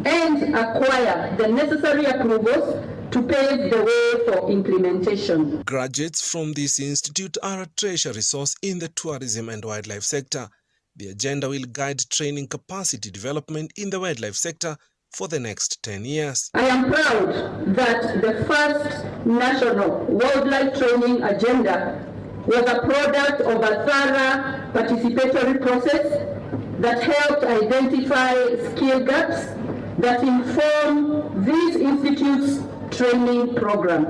and acquire the necessary approvals to pave the way for implementation. Graduates from this institute are a treasure resource in the tourism and wildlife sector. The agenda will guide training capacity development in the wildlife sector for the next 10 years. I am proud that the first national wildlife training agenda was a product of a thorough participatory process that helped identify skill gaps that inform these institutes' training program.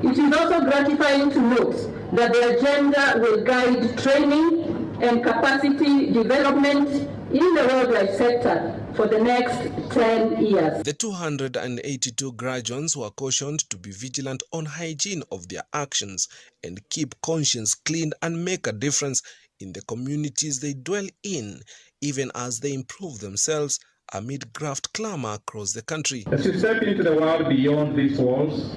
It is also gratifying to note that the agenda will guide training and capacity development in the wildlife sector for the next 10 years. The 282 graduates were cautioned to be vigilant on hygiene of their actions and keep conscience clean and make a difference in the communities they dwell in, even as they improve themselves amid graft clamor across the country. As you step into the world beyond these walls,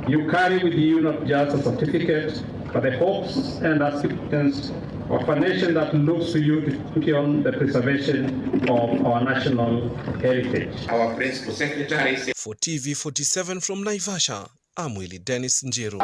you carry with you not just a certificate, but the hopes and aspirations of a nation that looks to you to champion the preservation of our national heritage. Our Principal Secretary. For TV47 from Naivasha, I'm Willie Dennis Njiru.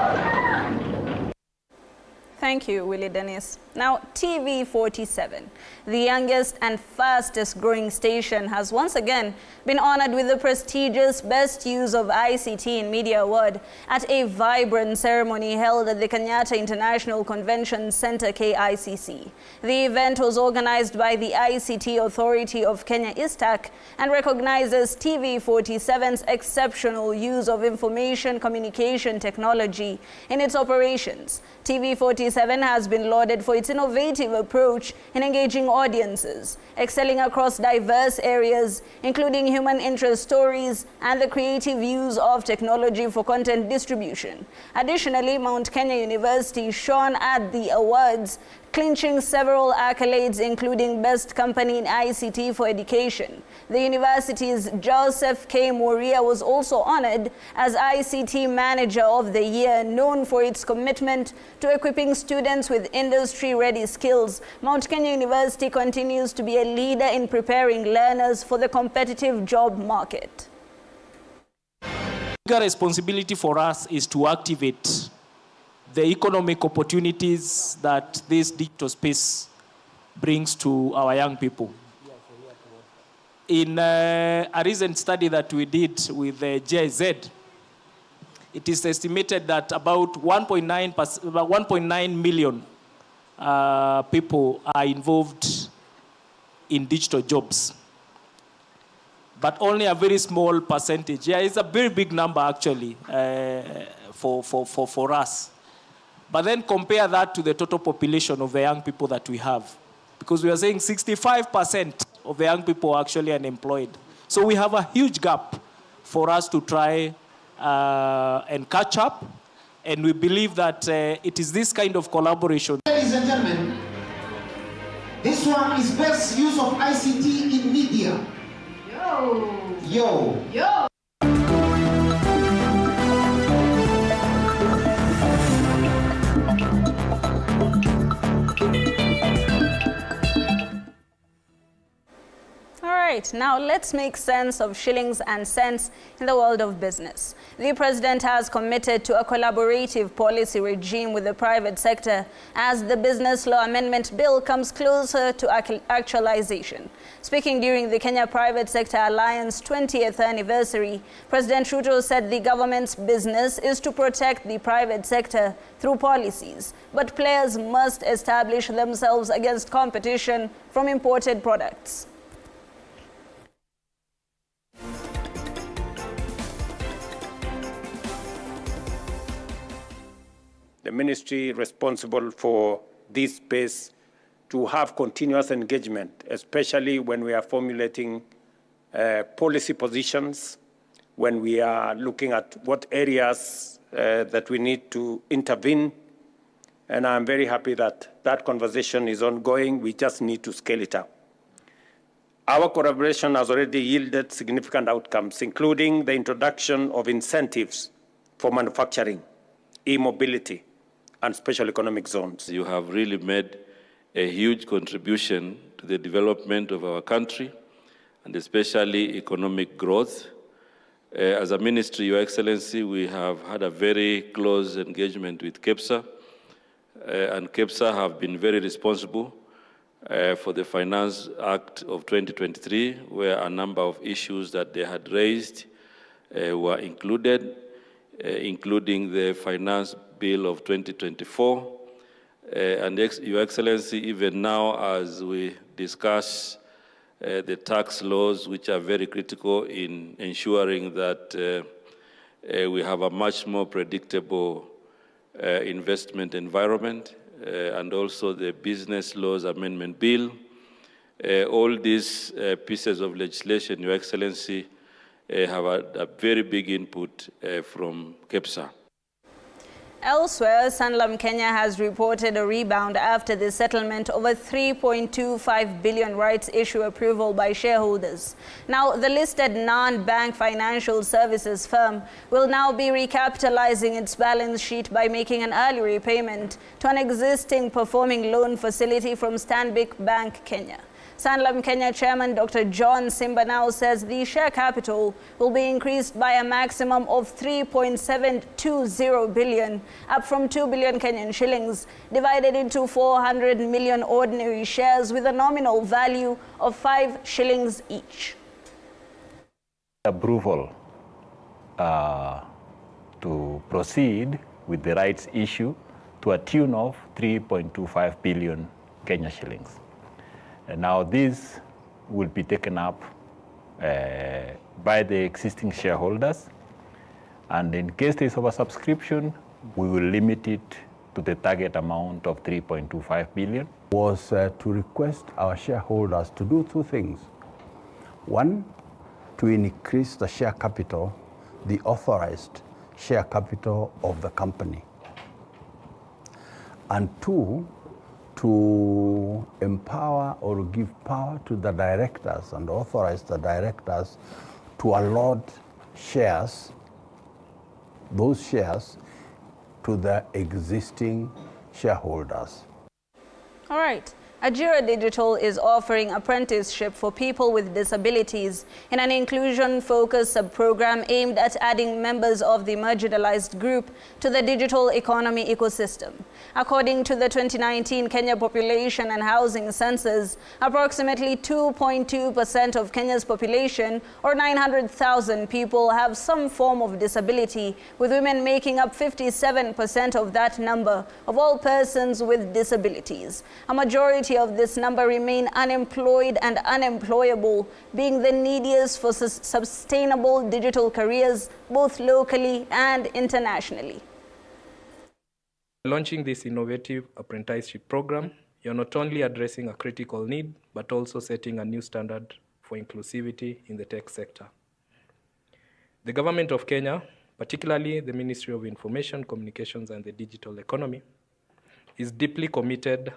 Thank you, Willie Dennis. Now, TV47, the youngest and fastest growing station, has once again been honored with the prestigious Best Use of ICT in Media Award at a vibrant ceremony held at the Kenyatta International Convention Center, KICC. The event was organized by the ICT Authority of Kenya, ISTAC, and recognizes TV47's exceptional use of information communication technology in its operations. TV47 has been lauded for its innovative approach in engaging audiences, excelling across diverse areas, including human interest stories and the creative use of technology for content distribution. Additionally, Mount Kenya University shone at the awards, clinching several accolades, including Best Company in ICT for Education. The university's Joseph K. Moria was also honored as ICT Manager of the Year, known for its commitment to equipping students with industry-ready skills. Mount Kenya University continues to be a leader in preparing learners for the competitive job market. The responsibility for us is to activate the economic opportunities that this digital space brings to our young people. In a recent study that we did with GIZ, it is estimated that about 1.9 million people are involved in digital jobs. But only a very small percentage. Yeah, it's a very big number actually for us. But then compare that to the total population of the young people that we have. Because we are saying 65% of the young people are actually unemployed. So we have a huge gap for us to try and catch up. And we believe that it is this kind of collaboration. Ladies and gentlemen, this one is best use of ICT in media. Yo. Right, now let's make sense of shillings and cents in the world of business. The president has committed to a collaborative policy regime with the private sector as the Business Law Amendment Bill comes closer to actualization. Speaking during the Kenya Private Sector Alliance 20th anniversary, President Ruto said the government's business is to protect the private sector through policies, but players must establish themselves against competition from imported products. The ministry responsible for this space to have continuous engagement, especially when we are formulating policy positions, when we are looking at what areas that we need to intervene. And I'm very happy that that conversation is ongoing. We just need to scale it up. Our collaboration has already yielded significant outcomes, including the introduction of incentives for manufacturing, e-mobility, and special economic zones. You have really made a huge contribution to the development of our country, and especially economic growth. As a ministry, Your Excellency, we have had a very close engagement with KEPSA, and KEPSA have been very responsible for the Finance Act of 2023, where a number of issues that they had raised were included, including the Finance Bill of 2024. And Your Excellency, even now as we discuss the tax laws, which are very critical in ensuring that we have a much more predictable investment environment, and also the Business Laws Amendment Bill. All these pieces of legislation, Your Excellency, have a very big input from KEPSA. Elsewhere, Sanlam Kenya has reported a rebound after the settlement of a 3.25 billion rights issue approval by shareholders. Now, the listed non-bank financial services firm will now be recapitalizing its balance sheet by making an early repayment to an existing performing loan facility from Stanbic Bank Kenya. Sanlam Kenya Chairman Dr. John Simbanao says the share capital will be increased by a maximum of 3.720 billion, up from 2 billion Kenyan shillings, divided into 400 million ordinary shares with a nominal value of 5 shillings each. Approval to proceed with the rights issue to a tune of 3.25 billion Kenya shillings. And now this will be taken up by the existing shareholders, and in case there is oversubscription, we will limit it to the target amount of 3.25 billion. Was to request our shareholders to do two things. One, to increase the share capital, the authorized share capital of the company. And two, to empower or give power to the directors and authorize the directors to allot shares, those shares, to the existing shareholders. All right. Ajira Digital is offering apprenticeship for people with disabilities in an inclusion-focused sub-program aimed at adding members of the marginalized group to the digital economy ecosystem. According to the 2019 Kenya Population and Housing Census, approximately 2.2% of Kenya's population, or 900,000 people, have some form of disability, with women making up 57% of that number of all persons with disabilities. A majority of this number remain unemployed and unemployable, being the neediest for sustainable digital careers, both locally and internationally. Launching this innovative apprenticeship program, you're not only addressing a critical need, but also setting a new standard for inclusivity in the tech sector. The government of Kenya, particularly the Ministry of Information, Communications and the Digital Economy, is deeply committed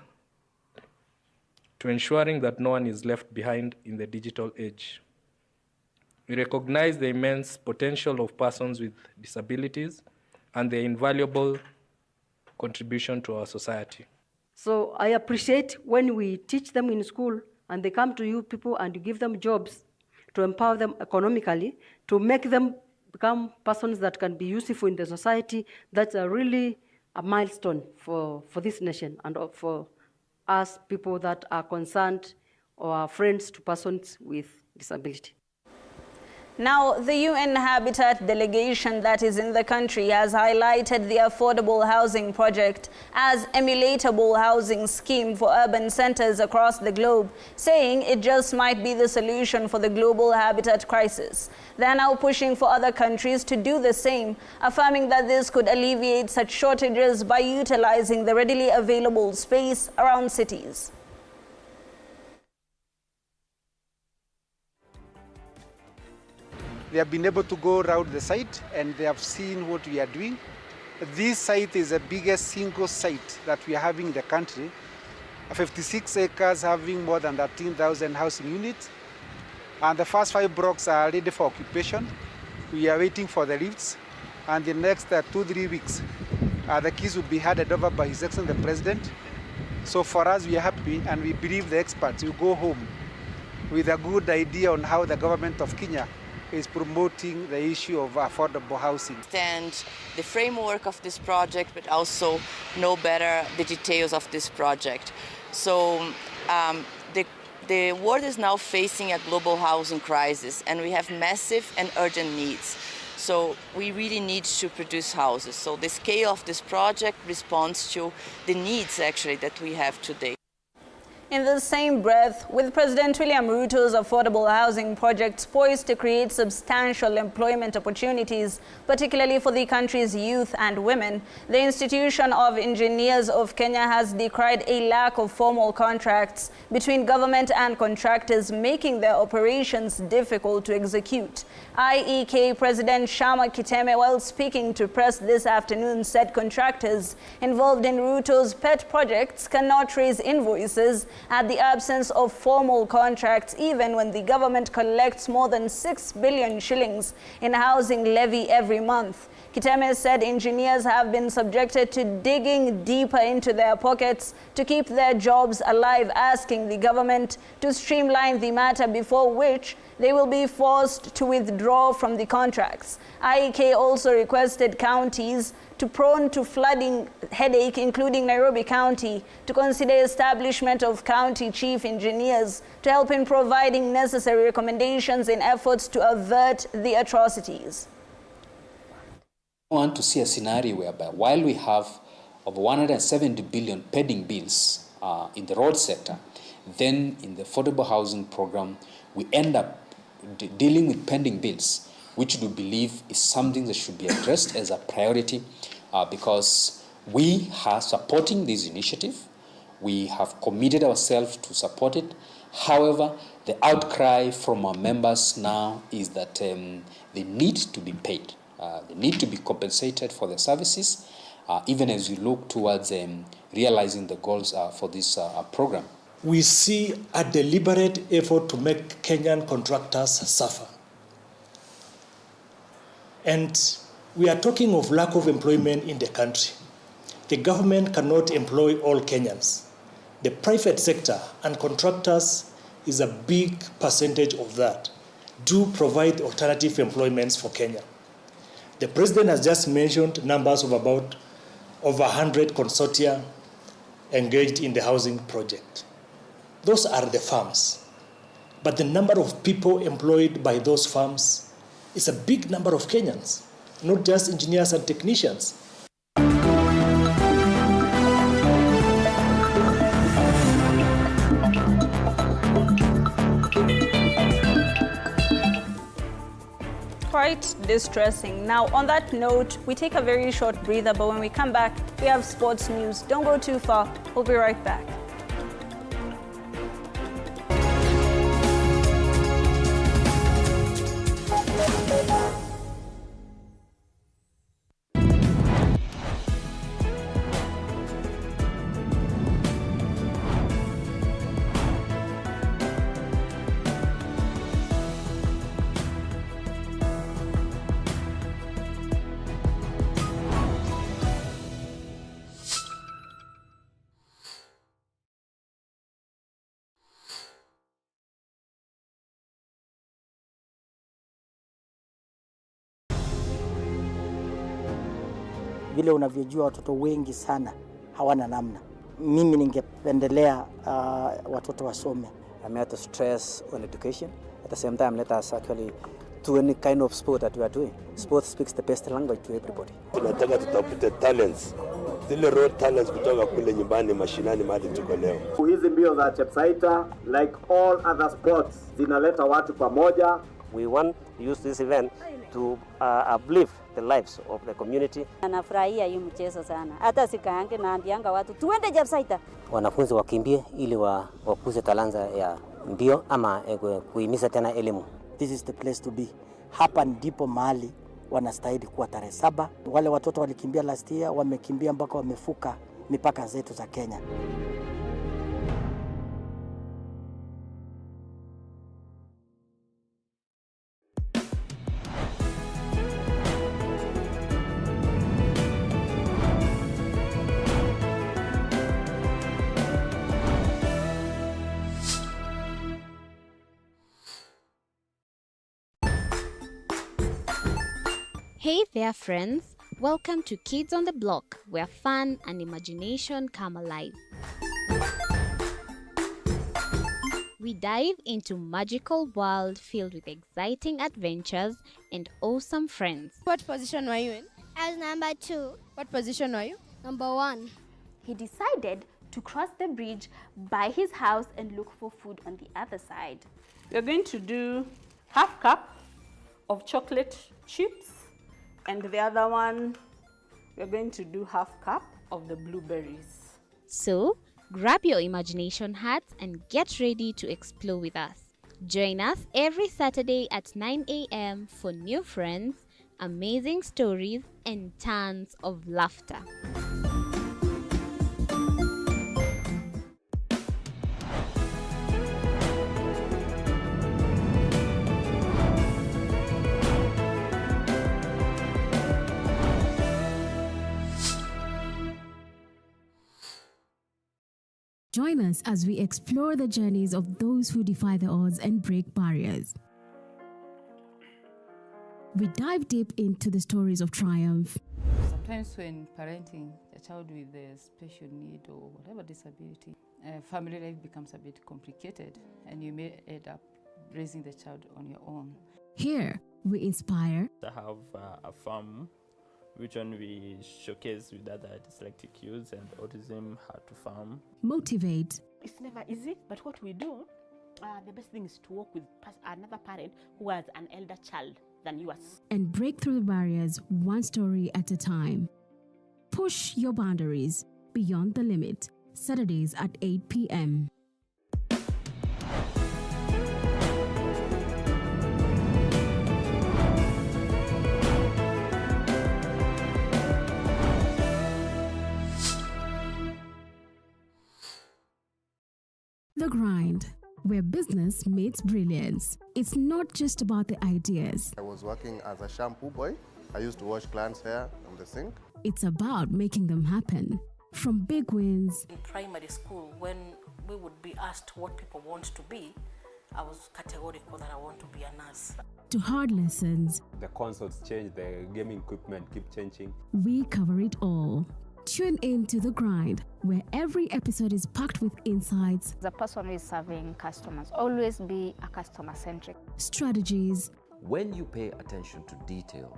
to ensuring that no one is left behind in the digital age. We recognize the immense potential of persons with disabilities and their invaluable contribution to our society. So I appreciate when we teach them in school and they come to you people and you give them jobs to empower them economically, to make them become persons that can be useful in the society. That's really a milestone for this nation and for us people that are concerned or are friends to persons with disability. Now, the UN Habitat delegation that is in the country has highlighted the affordable housing project as emulatable housing scheme for urban centers across the globe, saying it just might be the solution for the global habitat crisis. They are now pushing for other countries to do the same, affirming that this could alleviate such shortages by utilizing the readily available space around cities. They have been able to go around the site and they have seen what we are doing. This site is the biggest single site that we are having in the country. 56 acres having more than 13,000 housing units. And the first 5 blocks are ready for occupation. We are waiting for the lifts. And the next 2-3 weeks, the keys will be handed over by His Excellency the President. So for us, we are happy and we believe the experts will go home with a good idea on how the government of Kenya is promoting the issue of affordable housing. Understand the framework of this project, but also know better the details of this project. So the world is now facing a global housing crisis, and we have massive and urgent needs. So we really need to produce houses. So the scale of this project responds to the needs actually that we have today. In the same breath, with President William Ruto's affordable housing projects poised to create substantial employment opportunities, particularly for the country's youth and women, the Institution of Engineers of Kenya has decried a lack of formal contracts between government and contractors, making their operations difficult to execute. IEK President Shama Kiteme, while speaking to press this afternoon, said contractors involved in Ruto's pet projects cannot raise invoices at the absence of formal contracts, even when the government collects more than 6 billion shillings in housing levy every month. Kiteme said engineers have been subjected to digging deeper into their pockets to keep their jobs alive, asking the government to streamline the matter, before which they will be forced to withdraw from the contracts. IEK also requested counties prone to flooding headache, including Nairobi County, to consider establishment of county chief engineers to help in providing necessary recommendations in efforts to avert the atrocities. I want to see a scenario whereby while we have over 170 billion pending bills in the road sector, then in the affordable housing program, we end up dealing with pending bills, which we believe is something that should be addressed as a priority because we are supporting this initiative. We have committed ourselves to support it. However, the outcry from our members now is that they need to be paid. They need to be compensated for their services, even as we look towards realizing the goals for this program. We see a deliberate effort to make Kenyan contractors suffer. And we are talking of lack of employment in the country. The government cannot employ all Kenyans. The private sector and contractors is a big percentage of that, do provide alternative employments for Kenya. The president has just mentioned numbers of about over 100 consortia engaged in the housing project. Those are the firms. But the number of people employed by those firms is a big number of Kenyans, not just engineers and technicians. Quite distressing. Now, on that note, we take a very short breather, but when we come back, we have sports news. Don't go too far. We'll be right back. Vile unavyojua watoto wengi sana hawana namna. Mimi ningependelea watoto wasome. I'm here to stress on education. At the same time, let us actually do any kind of sport that we are doing. Sport speaks the best language to everybody. Tunataka tutafute talents. Zile raw talents kutoka kule nyumbani mashinani mahali tuko leo. Hizi mbio za Chepsaita, like all other sports, zinaleta watu pamoja. We want to use this event to uplift the lives of the community. Nafurahia hii mchezo sana. Hata sikaange naambianga watu tuende Chepsaita. Wanafunzi wakimbie ili wakuze talanta ya mbio ama kuhimiza tena elimu. This is the place to be. Hapa ndipo mahali wanastahili kuwa tarehe 7. Wale watoto walikimbia last year, wamekimbia mpaka wamefuka mipaka zetu za Kenya. Hey there friends, welcome to Kids on the Block, where fun and imagination come alive. We dive into magical world filled with exciting adventures and awesome friends. What position were you in? I was number 2. What position were you? Number 1. He decided to cross the bridge by his house and look for food on the other side. We're going to do half cup of chocolate chips, and the other one, we're going to do half cup of the blueberries. So, grab your imagination hats and get ready to explore with us. Join us every Saturday at 9 a.m. for new friends, amazing stories, and tons of laughter. Join us as we explore the journeys of those who defy the odds and break barriers. We dive deep into the stories of triumph. Sometimes when parenting a child with a special need or whatever disability, family life becomes a bit complicated and you may end up raising the child on your own. Here, we inspire. I have a farm which one we showcase with other dyslexic youths and autism, how to farm. Motivate. It's never easy, but what we do, the best thing is to work with another parent who has an elder child than yours. And break through the barriers one story at a time. Push your boundaries beyond the limit. Saturdays at 8 p.m. The Grind, where business meets brilliance. It's not just about the ideas. I was working as a shampoo boy. I used to wash clients' hair on the sink. It's about making them happen. From big wins. In primary school, when we would be asked what people want to be, I was categorical that I want to be a nurse. To hard lessons. The consoles change, the gaming equipment keep changing. We cover it all. Tune in to The Grind, where every episode is packed with insights. The person who is serving customers, always be a customer-centric. Strategies. When you pay attention to detail,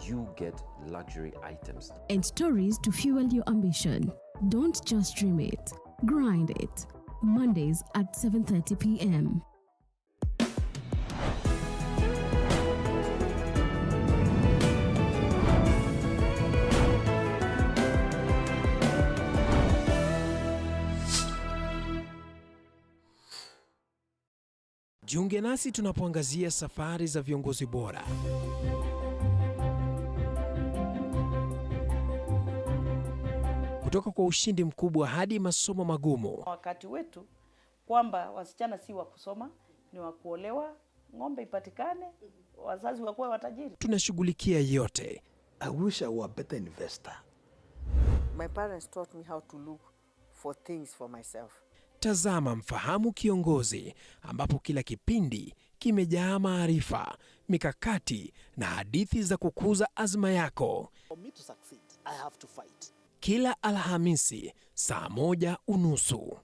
you get luxury items. And stories to fuel your ambition. Don't just dream it, grind it. Mondays at 7:30 p.m. Jiunge nasi tunapoangazia safari za viongozi bora. Kutoka kwa ushindi mkubwa hadi masomo magumu. Wakati wetu kwamba wasichana si wa kusoma, ni wa kuolewa, ng'ombe ipatikane, wazazi wakuwa watajiri. Tunashughulikia yote. I wish I were a better investor. My parents taught me how to look for things for myself. Tazama Mfahamu Kiongozi, ambapo kila kipindi kimejaa maarifa, mikakati na hadithi za kukuza azma yako. For me to succeed, I have to fight. Kila Alhamisi saa 1:30.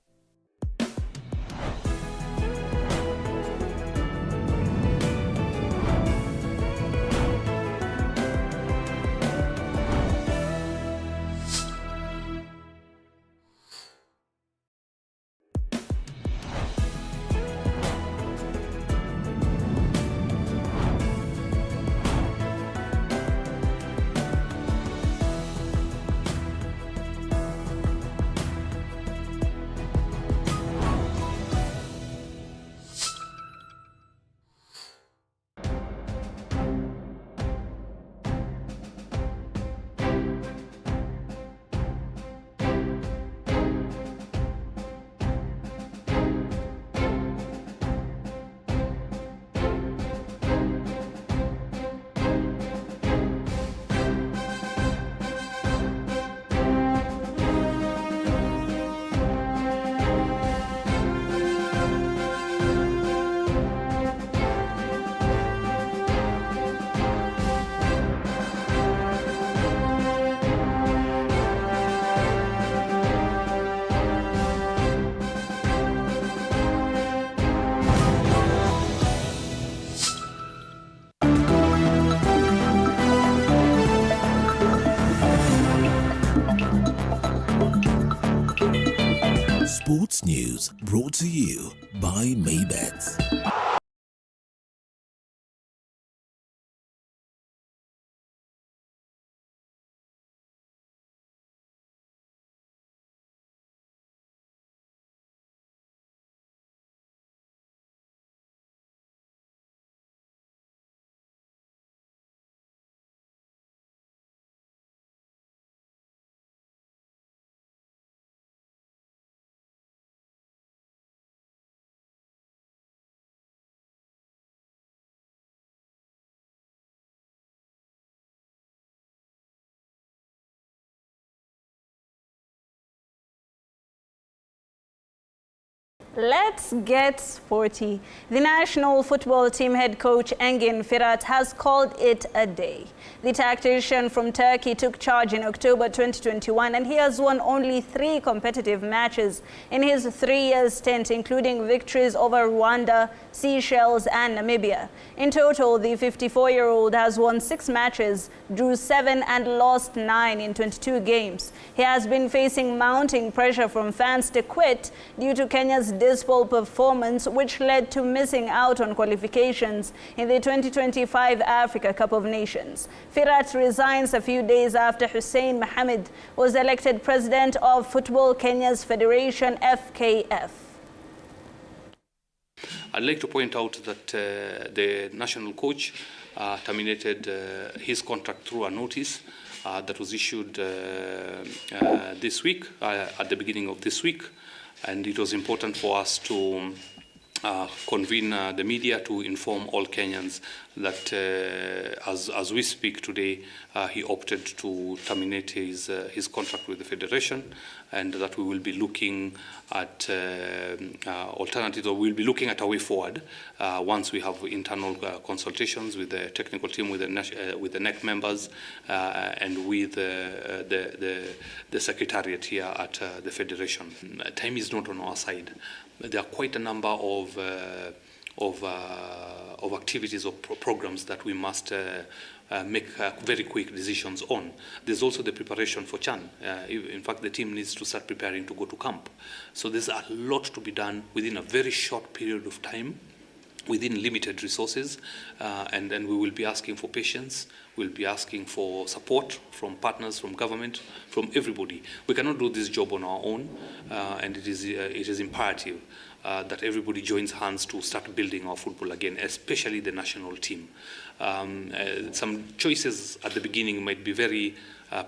Sports News brought to you by Maybets. Let's get sporty. The national football team head coach Engin Firat has called it a day. The tactician from Turkey took charge in October 2021 and he has won only 3 competitive matches in his 3-year stint, including victories over Rwanda, Seychelles and Namibia. In total, the 54-year-old has won 6 matches, drew 7 and lost 9 in 22 games. He has been facing mounting pressure from fans to quit due to Kenya's dismal performance, which led to missing out on qualifications in the 2025 Africa Cup of Nations. Firat resigns a few days after Hussein Mohamed was elected president of Football Kenya's Federation, FKF. I'd like to point out that the national coach terminated his contract through a notice that was issued this week, at the beginning of this week, and it was important for us to convene the media to inform all Kenyans that as we speak today, he opted to terminate his contract with the Federation, and that we will be looking at alternatives, or we'll be looking at a way forward once we have internal consultations with the technical team, with the NEC members, and with the secretariat here at the Federation. Time is not on our side. There are quite a number of activities or programs that we must make very quick decisions on. There's also the preparation for CHAN. In fact, the team needs to start preparing to go to camp. So there's a lot to be done within a very short period of time, within limited resources, and then we will be asking for patience. We'll be asking for support from partners, from government, from everybody. We cannot do this job on our own, and it is imperative that everybody joins hands to start building our football again, especially the national team. Some choices at the beginning might be very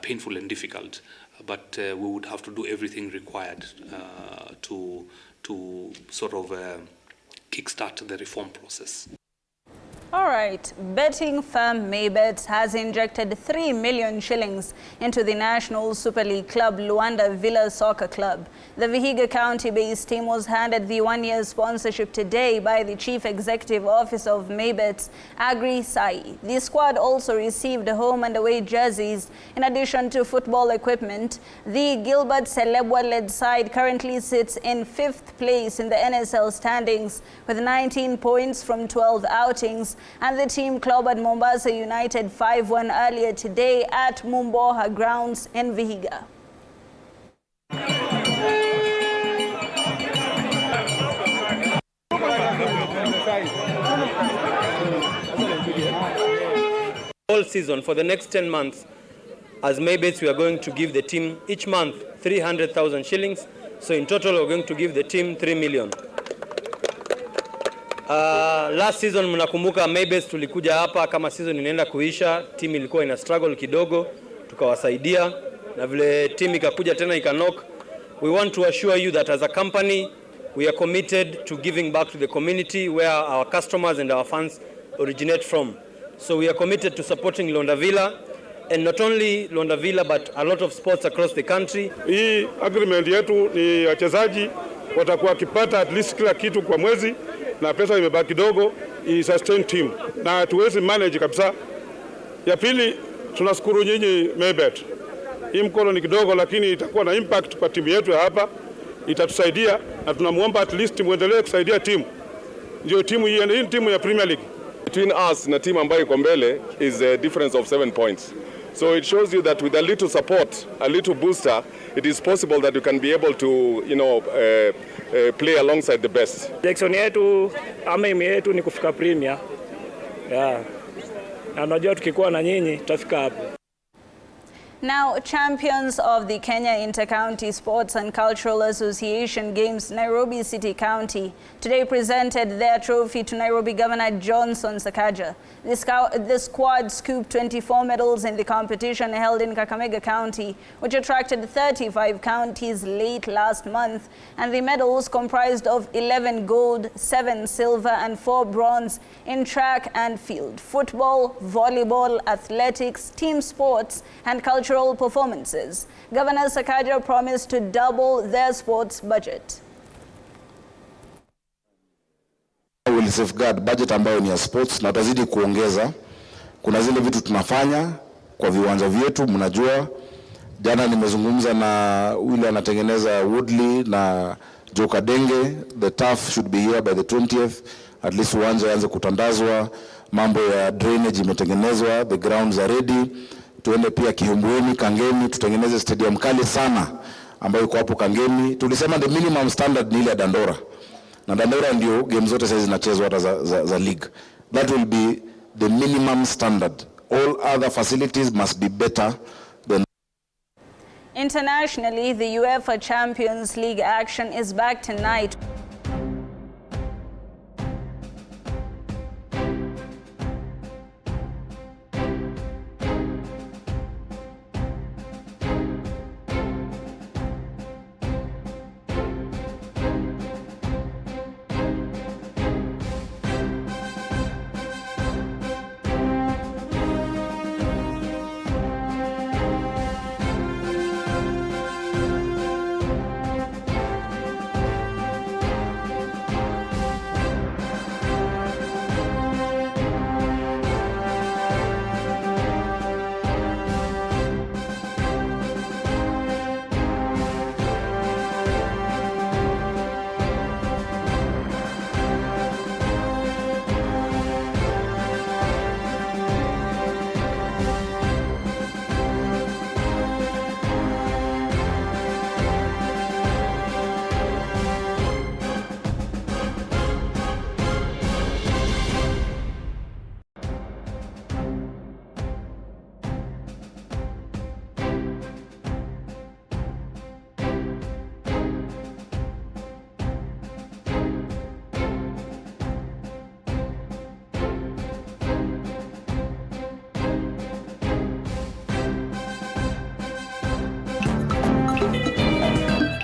painful and difficult, but we would have to do everything required to sort of kickstart the reform process. All right, betting firm Maybet has injected 3 million shillings into the National Super League club Luanda Villa Soccer Club. The Vihiga County-based team was handed the 1-year sponsorship today by the Chief Executive Officer of Maybet, Agri Sai. The squad also received home and away jerseys in addition to football equipment. The Gilbert Selebwa-led side currently sits in 5th place in the NSL standings with 19 points from 12 outings, and the team clobbered Mombasa United 5-1 earlier today at Mumboha grounds in Vihiga. All season for the next 10 months, as Maybets, we are going to give the team each month 300,000 shillings. So in total, we're going to give the team 3 million. Last season mnakumbuka Maybets tulikuja hapa kama season inaenda kuisha, team ilikuwa ina struggle kidogo, tukawasaidia na vile team ikakuja tena ikanok. We want to assure you that as a company we are committed to giving back to the community where our customers and our fans originate from. So we are committed to supporting Luanda Villa, and not only Luanda Villa but a lot of sports across the country. Hii agreement yetu ni wachezaji watakuwa kipata at least kila kitu kwa mwezi, na pesa imebaki kidogo i sustain team na tuwezi manage kabisa. Ya pili, tunashukuru nyinyi Maybet. Hii mkono ni kidogo lakini itakuwa na impact kwa timu yetu ya hapa, itatusaidia na tunamuomba at least muendelee kusaidia timu. Ndio timu hii ni timu ya Premier League. Between us na timu ambayo iko mbele is a difference of 7 points. So it shows you that with a little support, a little booster, it is possible that you can be able to, play alongside the best. Direction yetu ama aim yetu ni kufika Premier. Yeah. Na unajua tukikuwa na nyinyi tutafika hapo. Now, champions of the Kenya Inter-County Sports and Cultural Association Games, Nairobi City County, today presented their trophy to Nairobi Governor Johnson Sakaja. The squad scooped 24 medals in the competition held in Kakamega County, which attracted 35 counties late last month, and the medals comprised of 11 gold, 7 silver and 4 bronze in track and field, football, volleyball, athletics, team sports and cultural performances. Governor Sakaja promised to double their sports budget. safeguard budget ambayo ni ya sports na tutazidi kuongeza. Kuna zile vitu tunafanya kwa viwanja vyetu, mnajua. Jana nimezungumza na yule anatengeneza Woodley na Joka Denge. The turf should be here by the 20th. At least uwanja uanze kutandazwa, mambo ya drainage imetengenezwa, the grounds are ready. Tuende pia Kihumbweni, Kangemi, tutengeneze stadium kali sana ambayo iko hapo Kangemi. Tulisema the minimum standard ni ile ya Dandora. Na Dandora ndio game zote sasa zinachezwa hata za league. That will be the minimum standard. All other facilities must be better than. Internationally, the UEFA Champions League action is back tonight.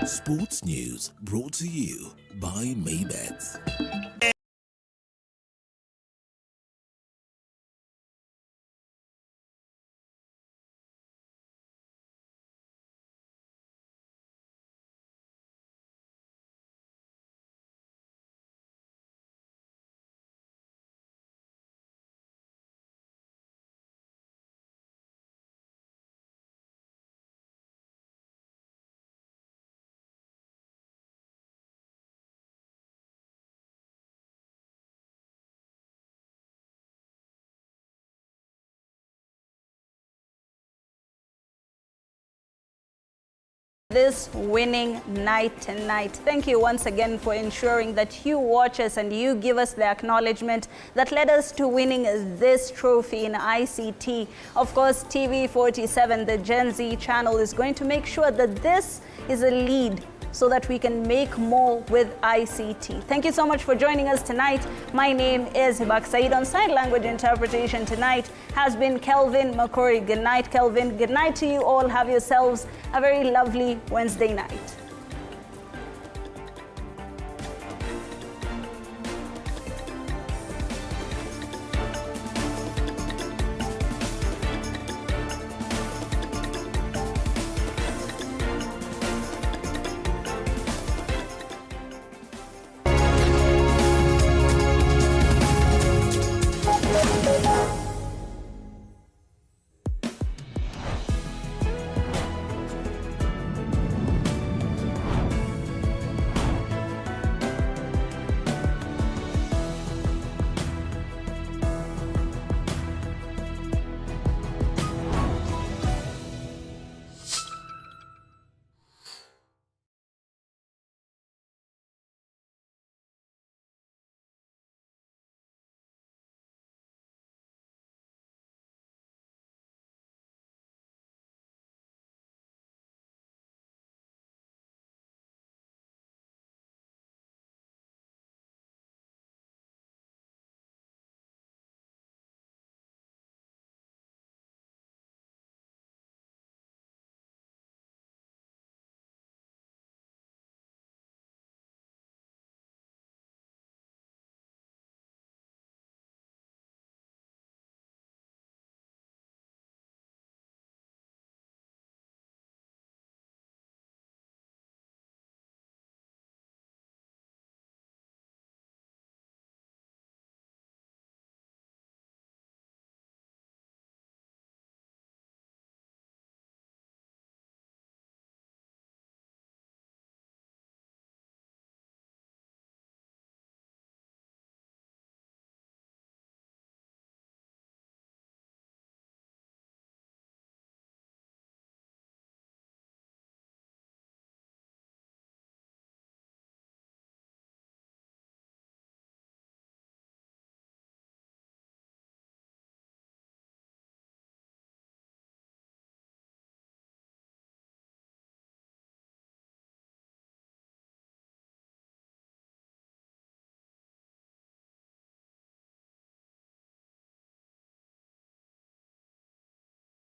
Sports news brought to you by Maybet. This winning night tonight. Thank you once again for ensuring that you watch us and you give us the acknowledgement that led us to winning this trophy in ICT. Of course, TV47, the Gen Z channel, is going to make sure that this is a lead so that we can make more with ICT. Thank you so much for joining us tonight. My name is Hibak Said. On sign language interpretation tonight has been Kelvin Makori. Good night, Kelvin. Good night to you all. Have yourselves a very lovely Wednesday night.